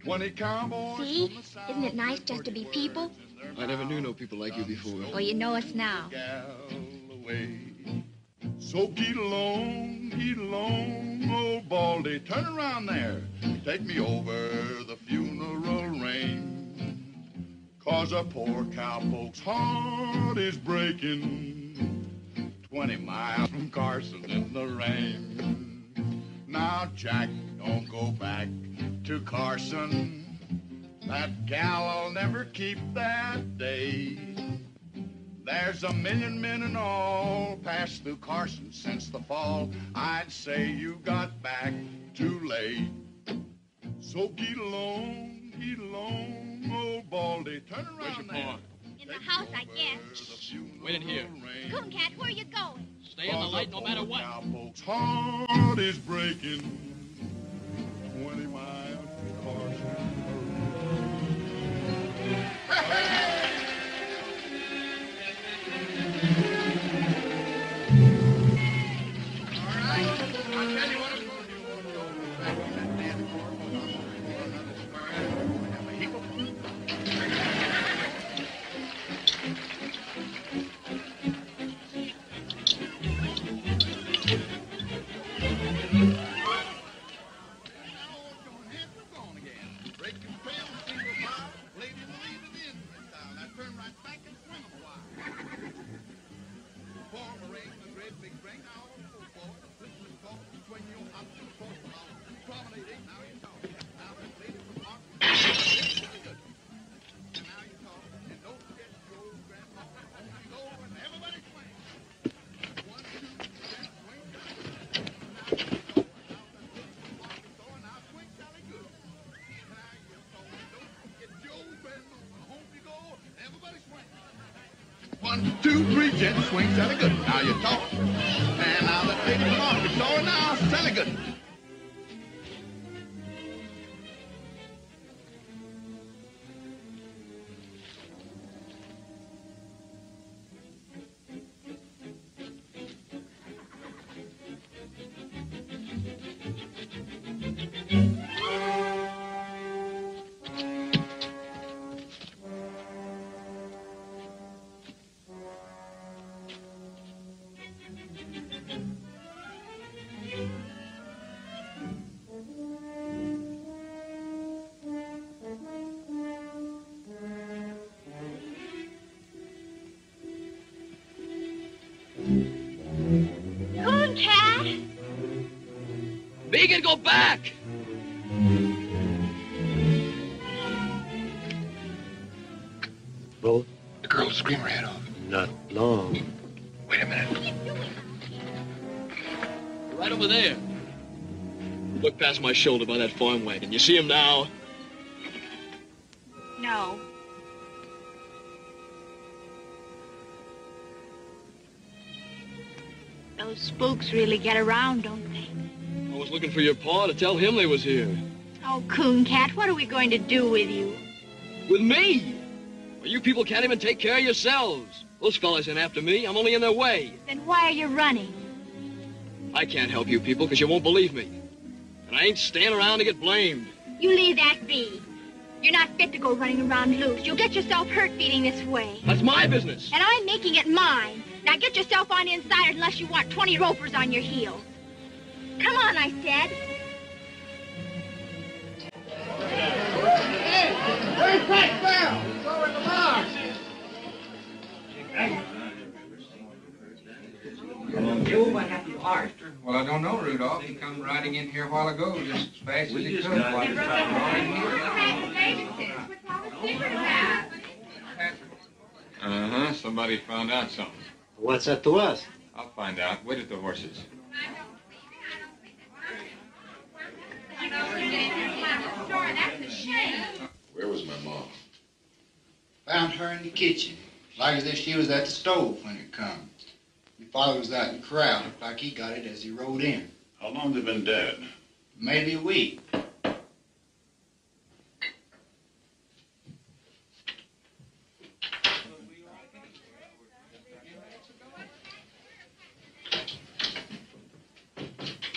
20 cowboys. See? Isn't it nice just to be people? I never knew no people like you before. Well, you know us now. So get along, old Baldy. Turn around there. Take me over the funeral rain. 'Cause a poor cowpoke's heart is breaking. 20 miles from Carson in the rain. Now, Jack, don't go back to Carson. That gal'll never keep that day. There's a million men and all passed through Carson since the fall. I'd say you got back too late. So get along, old Baldy. Turn around. Where's your there. paw? In the house, I guess. Wait in here. Coon Cat, where are you going? Stay in the light no matter what. Cowpoke's heart is breaking. 20 miles from Carson. One, two, three, gents, swing, Sally good. Now you talk. And now let's take it off the door. Now, Sally good. Coon Cat! Megan, go back! Both? The girl screamed her head off. Not long. Wait a minute. Right Right over there. Look past my shoulder by that farm wagon. You see him now? No. Those spooks really get around, don't they? I was looking for your pa to tell him they was here. Oh, Coon Cat, what are we going to do with you? With me? Well, you people can't even take care of yourselves. Those fellas ain't after me. I'm only in their way. Then why are you running? I can't help you people because you won't believe me. And I ain't staying around to get blamed. You leave that be. You're not fit to go running around loose. You'll get yourself hurt feeding this way. That's my business. And I'm making it mine. Now get yourself on inside unless you want 20 ropers on your heels. Come on, I said. Hey, where's Frank Bell? He's over in the barn. Joe, what happened to Art? Well, I don't know, Rudolph. He come riding in here a while ago, just as fast as he could. Uh-huh. Somebody found out something. What's that to us? I'll find out. Wait at the horses. Where was my mom? Found her in the kitchen. Like as if she was at the stove when it come. Your father was out in the corral. Looked like he got it as he rode in. How long they been dead? Maybe a week.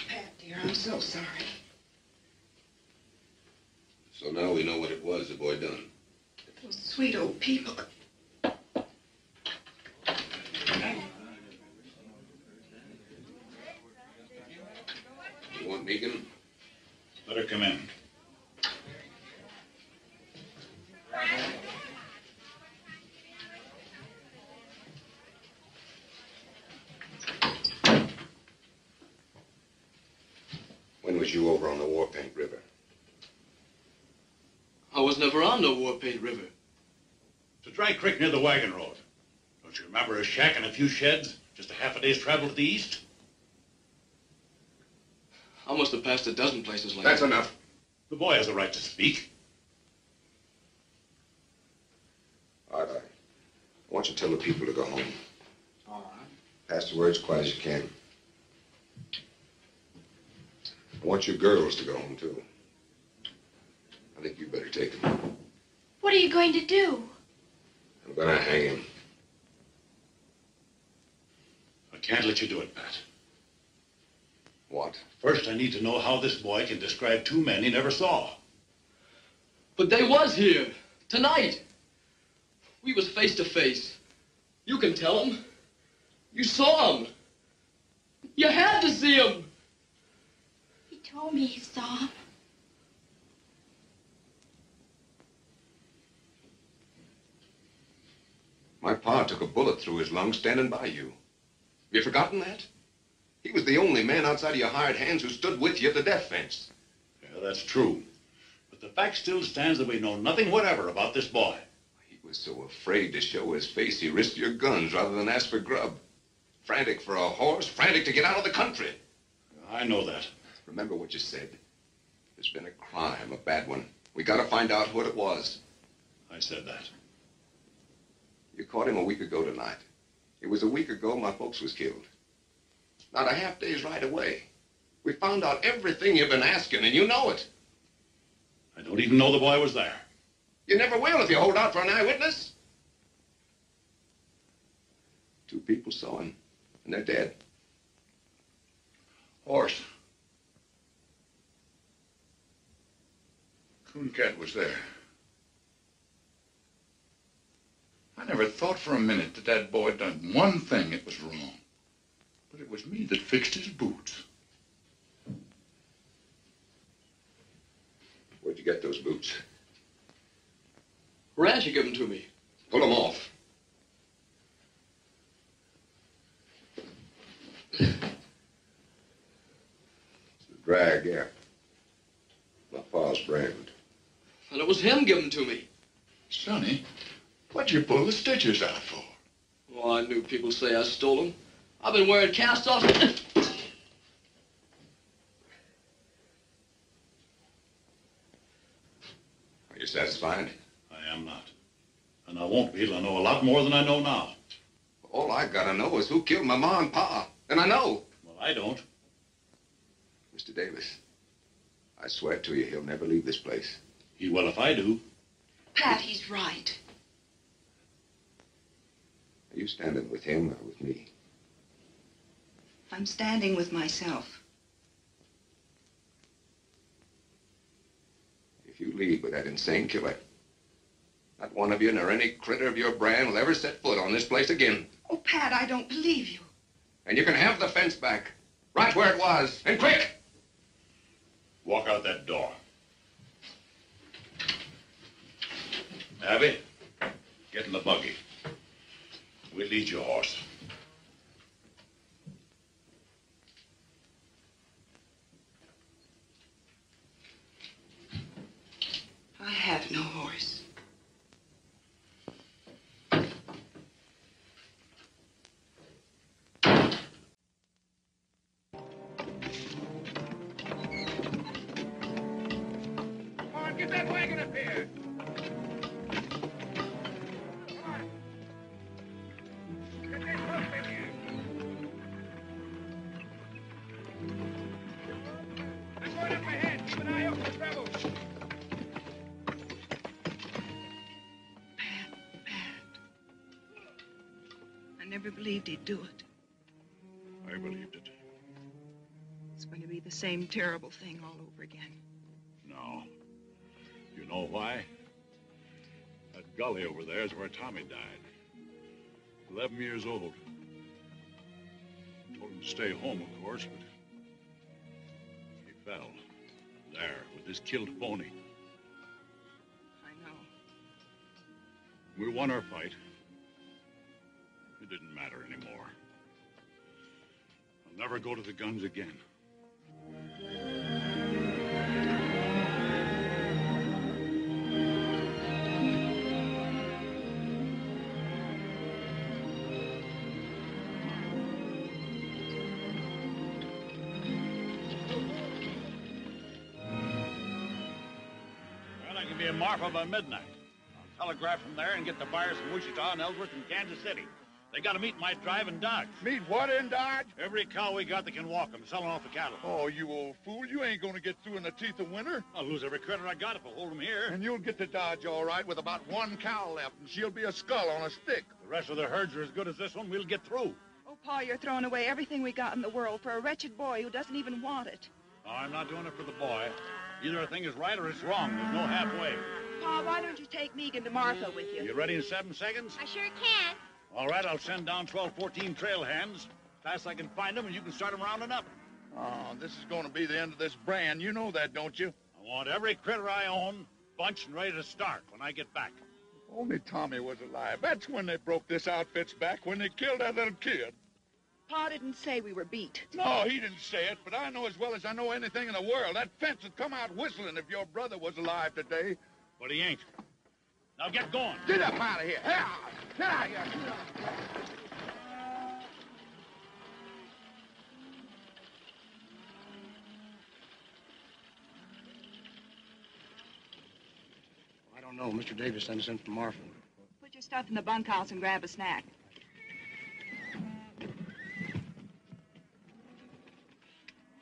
Pat, dear, I'm so sorry. So now we know what it was the boy done. Those sweet old people. You want Megan? Let her come in. When was you over on the War Paint River? I was never on no War Paint River. It's a dry creek near the wagon road. Don't you remember a shack and a few sheds? Just a half a day's travel to the east? I must have passed a dozen places like That's that. enough. The boy has a right to speak. All right, I want you to tell the people to go home. All right. Pass the word as quiet as you can. I want your girls to go home, too. I think you better take them. What are you going to do? I'm gonna hang him. I can't let you do it, Pat. What? First, I need to know how this boy can describe two men he never saw. But they was here. Tonight. We was face to face. You can tell them. You saw them. You had to see them. He told me he saw him. My pa took a bullet through his lung standing by you. Have you forgotten that? He was the only man outside of your hired hands who stood with you at the death fence. Yeah, that's true. But the fact still stands that we know nothing whatever about this boy. He was so afraid to show his face, he risked your guns rather than ask for grub. Frantic for a horse, frantic to get out of the country. I know that. Remember what you said. There's been a crime, a bad one. We gotta find out what it was. I said that. You caught him a week ago tonight. It was a week ago my folks was killed. Not a half day's ride away. We found out everything you've been asking, and you know it. I don't even know the boy was there. You never will if you hold out for an eyewitness. 2 people saw him, and they're dead. Horse. Coon Cat was there. I never thought for a minute that that boy done one thing that was wrong. But it was me that fixed his boots. Where'd you get those boots? Rancher gave them to me. Pull them off. It's a drag, yeah. My pa's brand. And it was him giving them to me. Sonny, what'd you pull the stitches out for? Oh, I knew people say I stole them. I've been wearing cast-offs. satisfied? I am not. And I won't be till I know a lot more than I know now. All I gotta know is who killed my ma and pa. And I know. Well, I don't. Mr. Davis, I swear to you he'll never leave this place. He will if I do. Pat, he's right. Are you standing with him or with me? I'm standing with myself. If you leave with that insane killer, not one of you nor any critter of your brand will ever set foot on this place again. Oh, Pat, I don't believe you. And you can have the fence back, right where it was, and quick! Walk out that door. Abby, get in the buggy. We'll lead your horse. I have no horse. Come on, get that wagon up here. Come on. Get that hook in here. I'm going up ahead. Keep an eye out for trouble. I never believed he'd do it. I believed it. It's going to be the same terrible thing all over again. No. You know why? That gully over there is where Tommy died. 11 years old. Told him to stay home, of course, but he fell. There, with his killed pony. I know. We won our fight. It didn't matter anymore. I'll never go to the guns again. Well, I can be in Marfa by midnight. I'll telegraph from there and get the buyers from Wichita and Ellsworth and Kansas City. They got to meet my drive in Dodge. Meet what in Dodge? Every cow we got that can walk. I'm selling off the cattle. Oh, you old fool. You ain't gonna get through in the teeth of winter. I'll lose every critter I got if I hold them here. And you'll get to Dodge all right with about one cow left, and she'll be a skull on a stick. The rest of the herds are as good as this one. We'll get through. Oh, Pa, you're throwing away everything we got in the world for a wretched boy who doesn't even want it. Oh, I'm not doing it for the boy. Either a thing is right or it's wrong. There's no halfway. Pa, why don't you take Megan to Martha with you? You ready in 7 seconds? I sure can. All right, I'll send down 12, 14 trail hands. Fast I can find them, and you can start them rounding up. Oh, this is gonna be the end of this brand. You know that, don't you? I want every critter I own bunched and ready to start when I get back. Only Tommy was alive. That's when they broke this outfit's back, when they killed that little kid. Pa didn't say we were beat. No, he didn't say it, but I know as well as I know anything in the world. That fence would come out whistling if your brother was alive today. But he ain't. Now get going. Get up out of here. Get out of here. I don't know. Mr. Davis sent us in from Marfa. Put your stuff in the bunkhouse and grab a snack.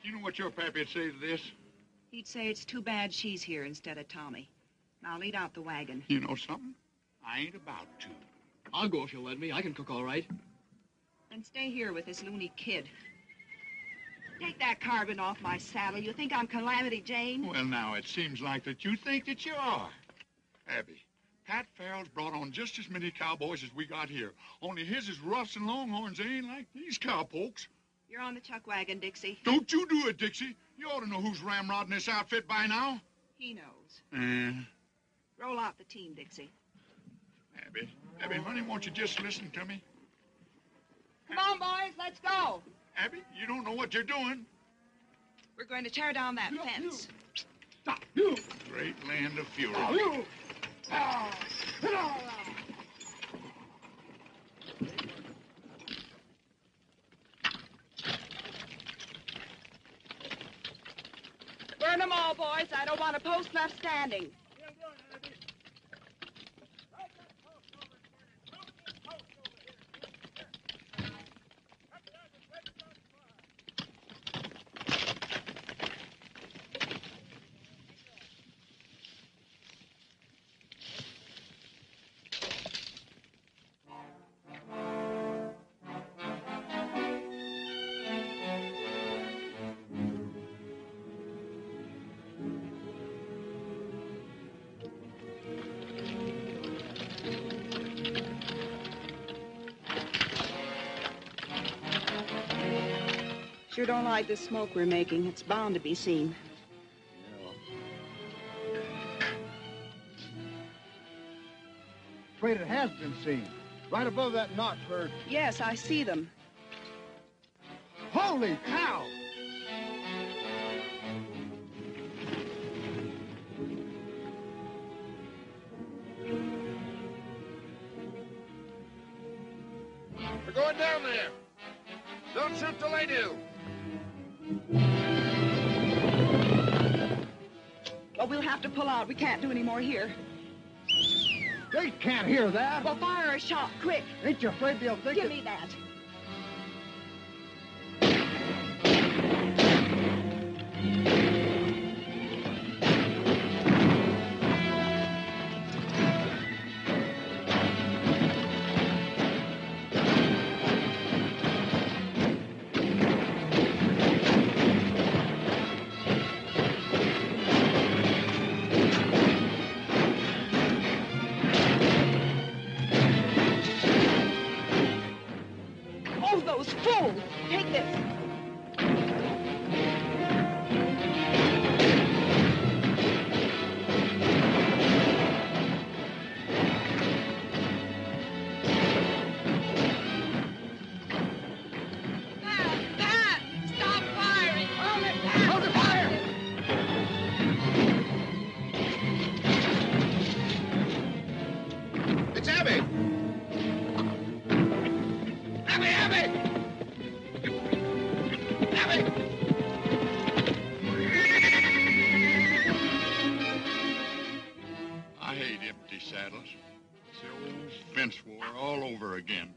You know what your pappy'd say to this? He'd say it's too bad she's here instead of Tommy. Now lead out the wagon. You know something? I ain't about to. I'll go if you'll let me. I can cook all right. Then stay here with this loony kid. Take that carbon off my saddle. You think I'm Calamity Jane? Well, now, it seems like that you think that you are. Abby, Pat Farrell's brought on just as many cowboys as we got here. Only his is roughs and longhorns. They ain't like these cowpokes. You're on the chuck wagon, Dixie. Don't you do it, Dixie. You ought to know who's ramrodding this outfit by now. He knows. Roll out the team, Dixie. Abby, honey, won't you just listen to me? Come on, boys, let's go. Abby, you don't know what you're doing. We're going to tear down that fence. Stop, you. Great land of fury. Oh, you. Burn them all, boys. I don't want a post left standing. Sure don't like the smoke we're making. It's bound to be seen. Afraid it has been seen. Right above that notch where... Yes, I see them. Holy cow! We're going down there. Don't shoot till I do. Well, we'll have to pull out. We can't do any more here. They can't hear that. Well, fire a shot, quick. Ain't you afraid they'll think Give me that.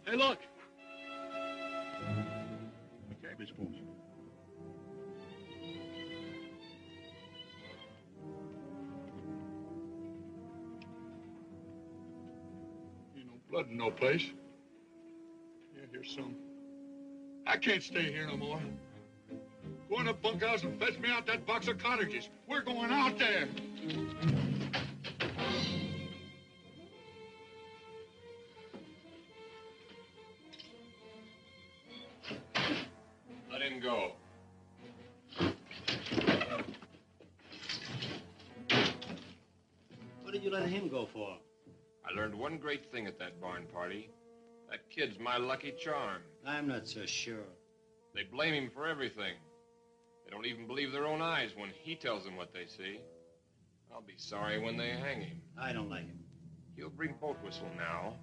Hey, look! The cabbage spoons. Ain't no blood in no place. Yeah, here's some. I can't stay here no more. Go in the bunkhouse and fetch me out that box of cartridges. We're going out there. Let him go. What did you let him go for? I learned one great thing at that barn party. That kid's my lucky charm. I'm not so sure. They blame him for everything. They don't even believe their own eyes when he tells them what they see. I'll be sorry when they hang him. I don't like him. He'll bring boat whistle now.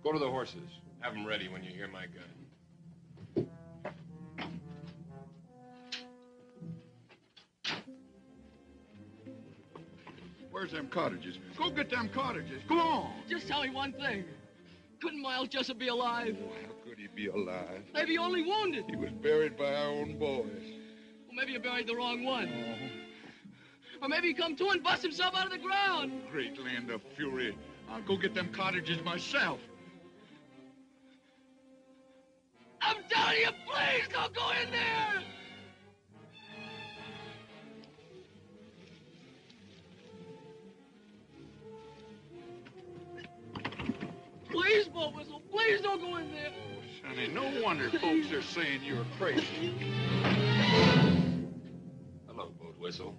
Go to the horses. Have them ready when you hear my gun. Where's them cartridges? Go get them cartridges. Go on. Just tell me one thing. Couldn't Miles Jessup be alive? Oh, how could he be alive? Maybe only wounded. He was buried by our own boys. Well, maybe you buried the wrong one. Or maybe he come to and bust himself out of the ground. Great land of fury. I'll go get them cartridges myself. I'm telling you, please don't go in there! Please, Boat Whistle, please don't go in there. Oh, Sonny, no wonder folks are saying you're crazy. Hello, Boat Whistle.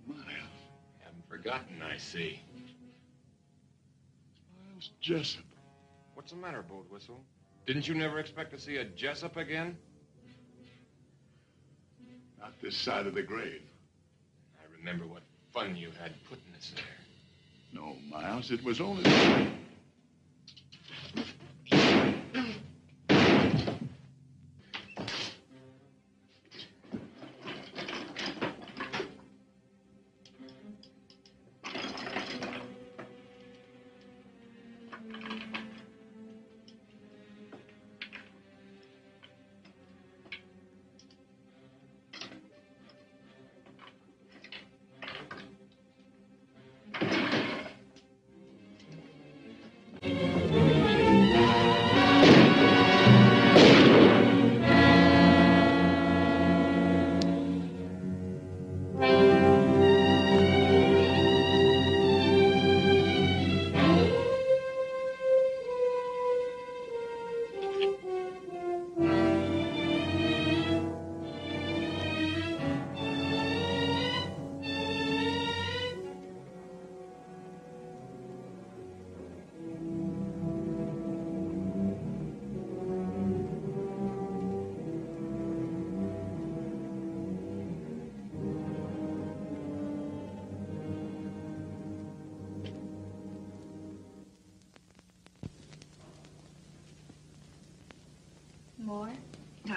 Miles. Haven't forgotten, I see. Miles Jessup. What's the matter, Boat Whistle? Didn't you never expect to see a Jessup again? Not this side of the grave. I remember what fun you had putting us there. No, Miles, it was only...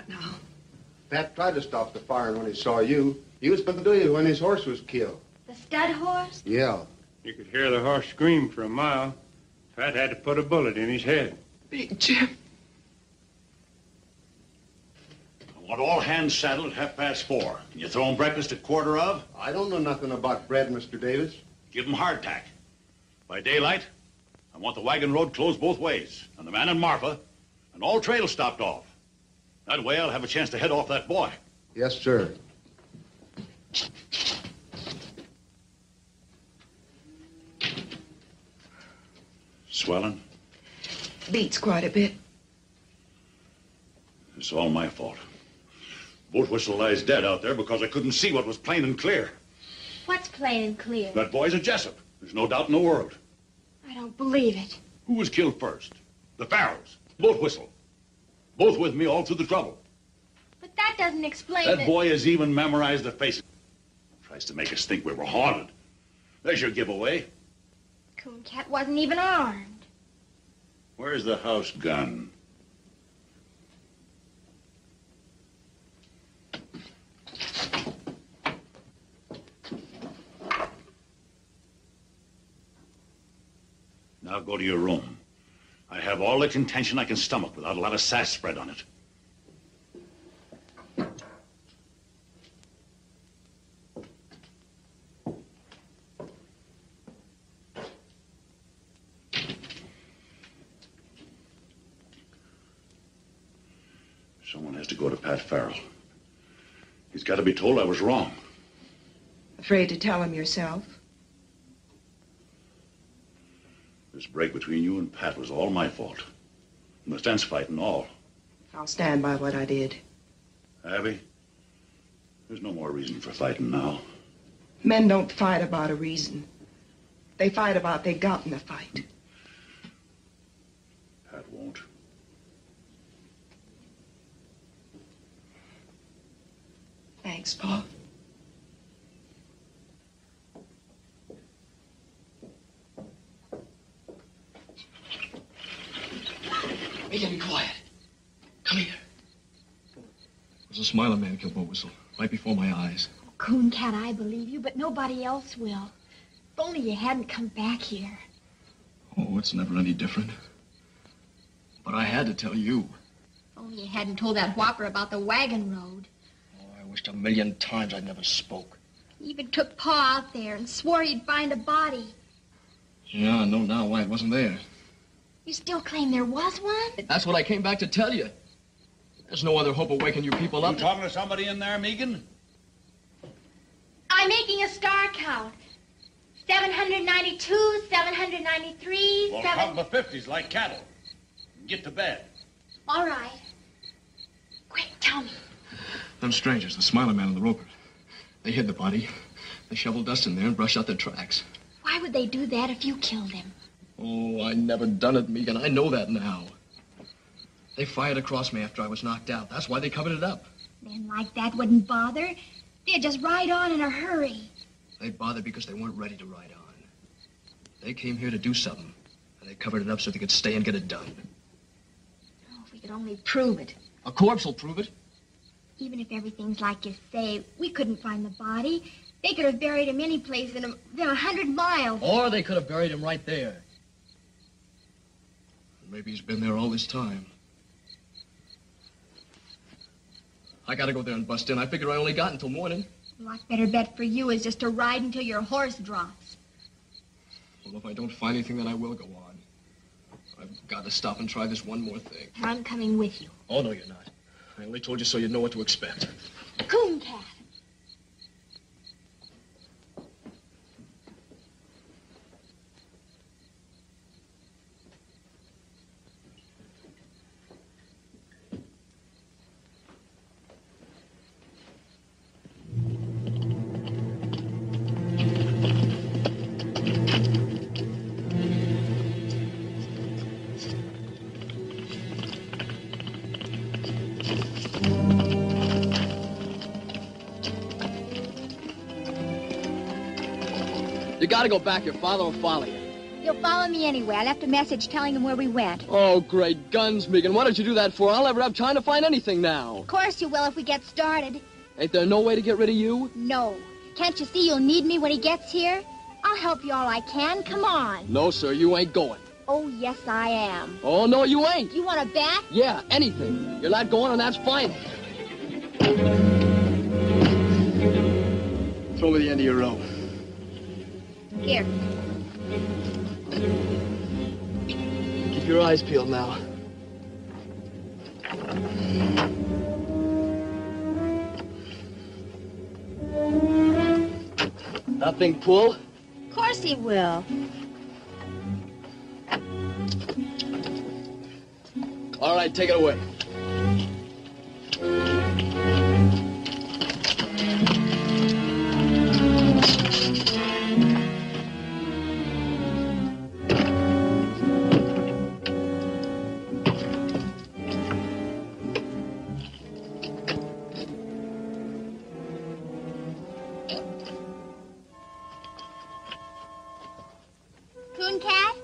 What now? Pat tried to stop the firing when he saw you. He was going to do it when his horse was killed. The stud horse? Yeah. You could hear the horse scream for a mile. Pat had to put a bullet in his head. Big Jim. I want all hands saddled at 4:30. Can you throw them breakfast at 1:15? I don't know nothing about bread, Mr. Davis. Give them hardtack. By daylight, I want the wagon road closed both ways, and the man and Marfa, and all trails stopped off. That way I'll have a chance to head off that boy. Yes, sir. Swelling? Beats quite a bit. It's all my fault. Boat whistle lies dead out there because I couldn't see what was plain and clear. What's plain and clear? That boy's a Jessup. There's no doubt in the world. I don't believe it. Who was killed first? The Farrells. Boat whistle. Both with me all through the trouble. But that doesn't explain That boy has even memorized the faces. Tries to make us think we were haunted. There's your giveaway. Coon Cat wasn't even armed. Where's the house gun? Now go to your room. I have all the contention I can stomach without a lot of sass spread on it. Someone has to go to Pat Farrell. He's got to be told I was wrong. Afraid to tell him yourself? This break between you and Pat was all my fault. And the fence fight and all. I'll stand by what I did. Abby, there's no more reason for fighting now. Men don't fight about a reason. They fight about they got in the fight. Pat won't. Thanks, Paul. Megan, be quiet. Come here. There's a Smiler man killed Boat Whistle right before my eyes. Coon Cat, I believe you, but nobody else will. If only you hadn't come back here. Oh, it's never any different. But I had to tell you. If only you hadn't told that whopper about the wagon road. Oh, I wished a million times I'd never spoke. He even took Pa out there and swore he'd find a body. Yeah, I know now why it wasn't there. You still claim there was one? That's what I came back to tell you. There's no other hope of waking you people up. You talking to somebody in there, Megan? I'm making a star count. 792, 793, Well, count the 50s like cattle. Get to bed. All right. Quick, tell me. Them strangers, the Smiler man and the roper, they hid the body. They shoveled dust in there and brushed out their tracks. Why would they do that if you killed him? Oh, I never done it, Megan. I know that now. They fired across me after I was knocked out. That's why they covered it up. Men like that wouldn't bother. They'd just ride on in a hurry. They bothered because they weren't ready to ride on. They came here to do something, and they covered it up so they could stay and get it done. Oh, if we could only prove it. A corpse will prove it. Even if everything's like you say, we couldn't find the body. They could have buried him any place within 100 miles. Or they could have buried him right there. Maybe he's been there all this time. I gotta go there and bust in. I figure I only got until morning. A lot better bet for you is just to ride until your horse drops. Well, if I don't find anything, then I will go on. I've got to stop and try this one more thing. I'm coming with you. Oh, no, you're not. I only told you so you know what to expect. Coon Cat. You gotta go back. Your father will follow you. He'll follow me anyway. I left a message telling him where we went. Oh, great guns, Megan. What did you do that for? I'll never have time to find anything now. Of course you will if we get started. Ain't there no way to get rid of you? No. Can't you see you'll need me when he gets here? I'll help you all I can. Come on. No, sir, you ain't going. Oh, yes, I am. Oh, no, you ain't. You want a bet? Yeah, anything. You're not going, and that's fine. Throw me the end of your rope. Here. Keep your eyes peeled now. Nothing, pull? Of course he will. All right, take it away. Coon Cat?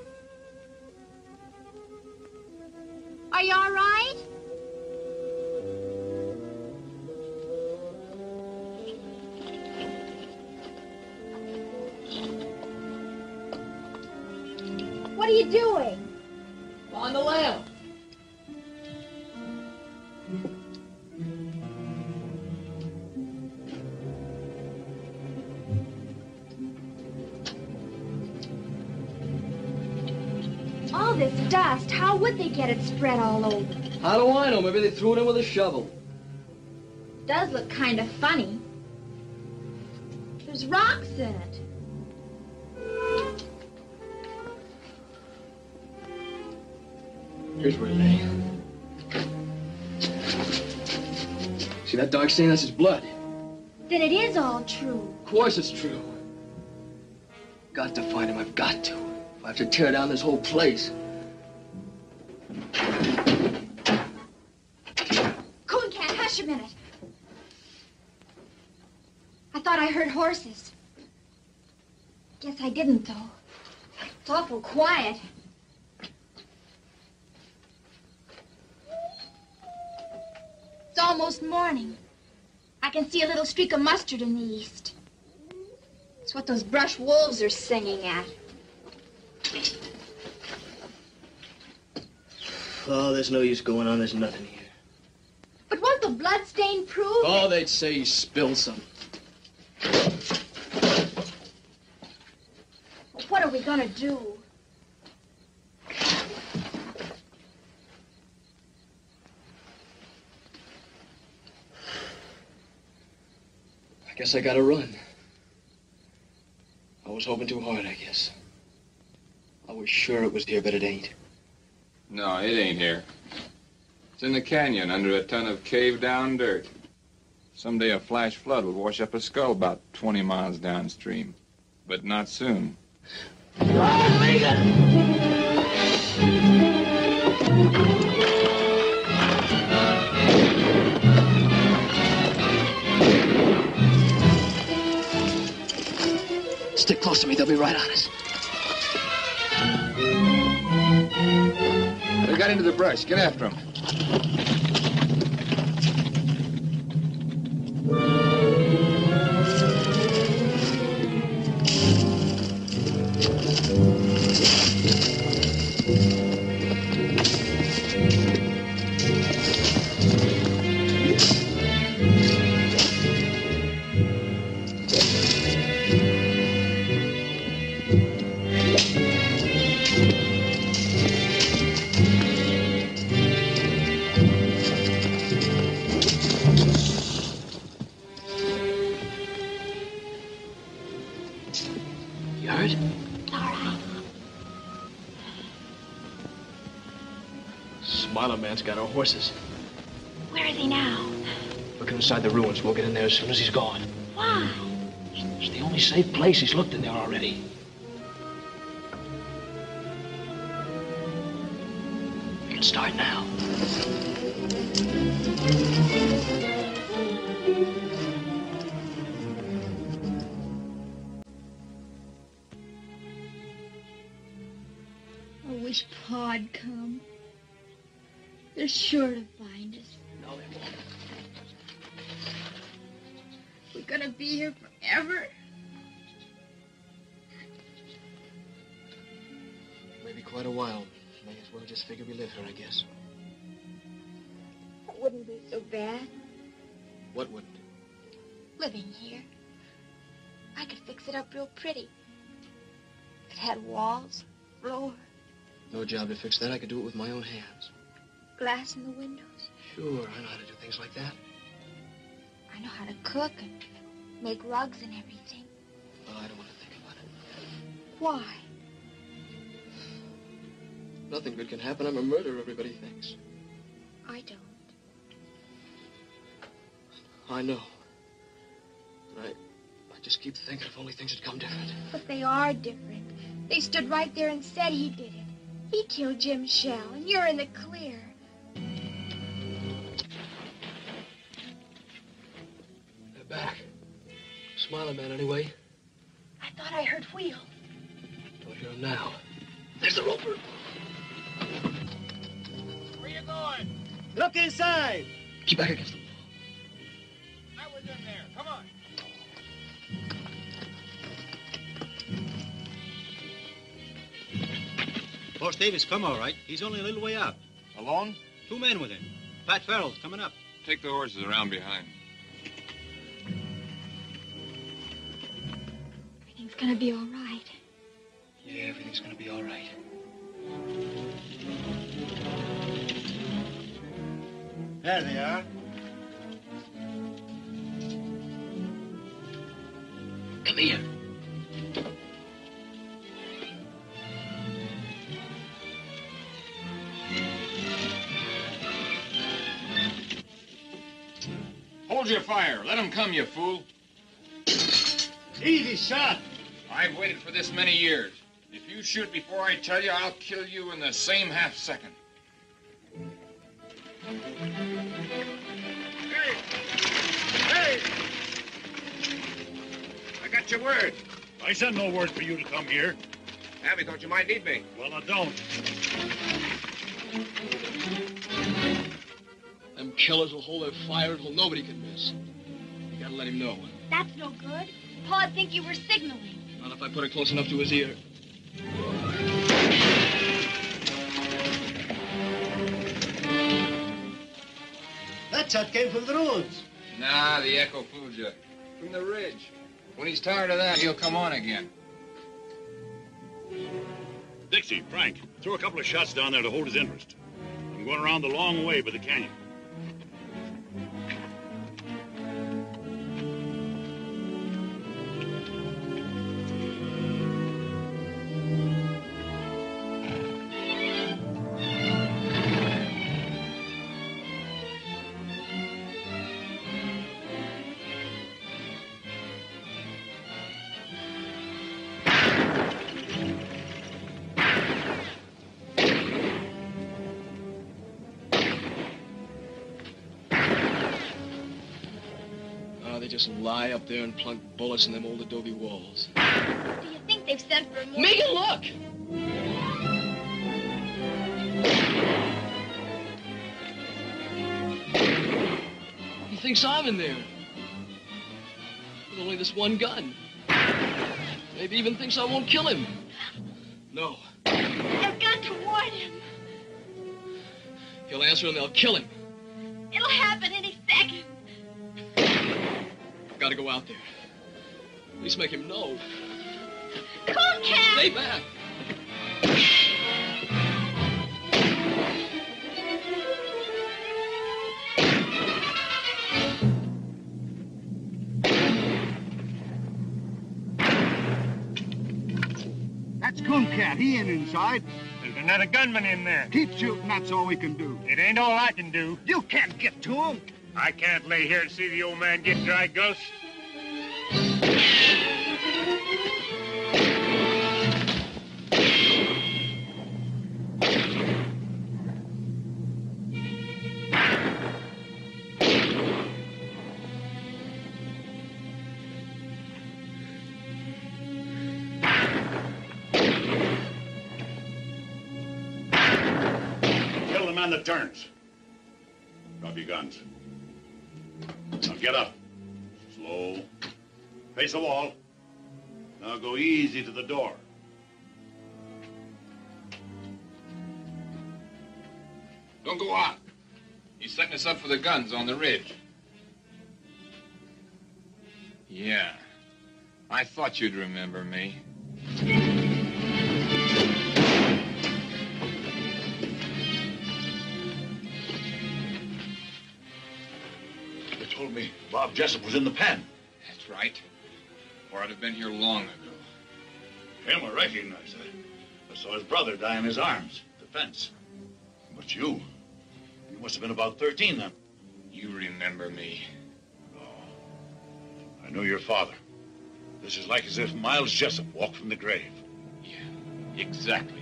Are you all right? What are you doing? On the lamp. All this dust, how would they get it spread all over? How do I know? Maybe they threw it in with a shovel. Does look kind of funny. There's rocks in it. Here's where it lay. See that dark stain? That's his blood. Then it is all true. Of course it's true. Got to find him. I've got to. I have to tear down this whole place. Coon Cat, hush a minute. I thought I heard horses. Guess I didn't, though. It's awful quiet. It's almost morning. I can see a little streak of mustard in the east. It's what those brush wolves are singing at. Oh, there's no use going on. There's nothing here. But won't the blood stain prove? Oh, they'd say he spilled some. What are we gonna do? I guess I gotta run. I was hoping too hard, I guess. I was sure it was here, but it ain't. No, it ain't here. It's in the canyon under a ton of caved-down dirt. Someday a flash flood will wash up a skull about 20 miles downstream. But not soon. Stick close to me. They'll be right on us. They got into the brush. Get after them. You heard? All right. Smiler man's got our horses. Where is he now? Looking inside the ruins. We'll get in there as soon as he's gone. Why? It's the only safe place. He's looked in there already. We can start now. wish Pa'd come. They're sure to find us. No, they won't. We're gonna be here forever. Maybe quite a while. May as well just figure we live here, I guess. It wouldn't be so bad What wouldn't? living here. I could fix it up real pretty. It had walls, floor, No job to fix that. I could do it with my own hands. glass in the windows. Sure, I know how to do things like that. I know how to cook and make rugs and everything. Oh, I don't want to think about it. Why? Nothing good can happen. I'm a murderer, everybody thinks. I don't. I know. And I just keep thinking if only things had come different. But they are different. They stood right there and said he did it. He killed Jim Shell, and you're in the clear. They're back. Smiling man, anyway. I thought I heard wheels. Don't hear him now. There's the roper. Where you going? Look inside. Keep back against the wall. I was in there. Come on. Boss Davis come all right. He's only a little way out. Alone? 2 men with him. Pat Farrell's coming up. Take the horses around behind. Everything's gonna be all right. Yeah, everything's gonna be all right. There they are. Come here. Hold your fire. Let them come, you fool. Easy shot. I've waited for this many years. If you shoot before I tell you, I'll kill you in the same half second. Hey! Hey! I got your word. I sent no word for you to come here. Abby thought you might need me. Well, I don't. Them killers will hold their fire until nobody can miss. You gotta let him know. That's no good. Pa'd think you were signaling. Not if I put it close enough to his ear. That shot came from the roads. Nah, the echo fooled you. From the ridge. When he's tired of that, he'll come on again. Dixie, Frank, throw a couple of shots down there to hold his interest. I'm going around the long way by the canyon. They just lie up there and plunk bullets in them old adobe walls. Do you think they've sent for more? Make it look! He thinks I'm in there. With only this one gun. Maybe even thinks I won't kill him. No. You've got to warn him. He'll answer and they'll kill him. It'll happen any second. I've got to go out there. At least make him know. Coon Cat! Stay back. That's Coon Cat. He ain't inside. There's another gunman in there. Keep shooting. That's all we can do. It ain't all I can do. You can't get to him. I can't lay here and see the old man get dry gulch. the man that turns. Drop your guns. Now get up. Slow. Face the wall. Now go easy to the door. Don't go out. He's setting us up for the guns on the ridge. Yeah. I thought you'd remember me. They told me Bob Jessup was in the pen. That's right. Or I'd have been here long ago. Him, I recognize. I saw his brother die in his arms at the fence. But you must have been about 13 then. You remember me. I know your father. This is like as if Miles Jessup walked from the grave. Yeah, exactly.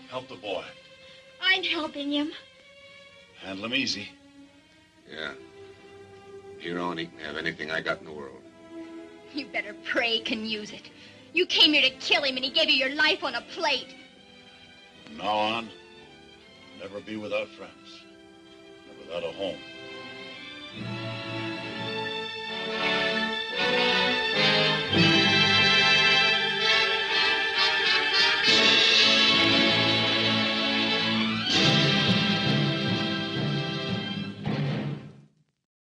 Help the boy. I'm helping him. Handle him easy. Yeah. Here on, he can have anything I got in the world. You better pray he can use it. You came here to kill him, and he gave you your life on a plate. From now on, never be without friends. Never without a home.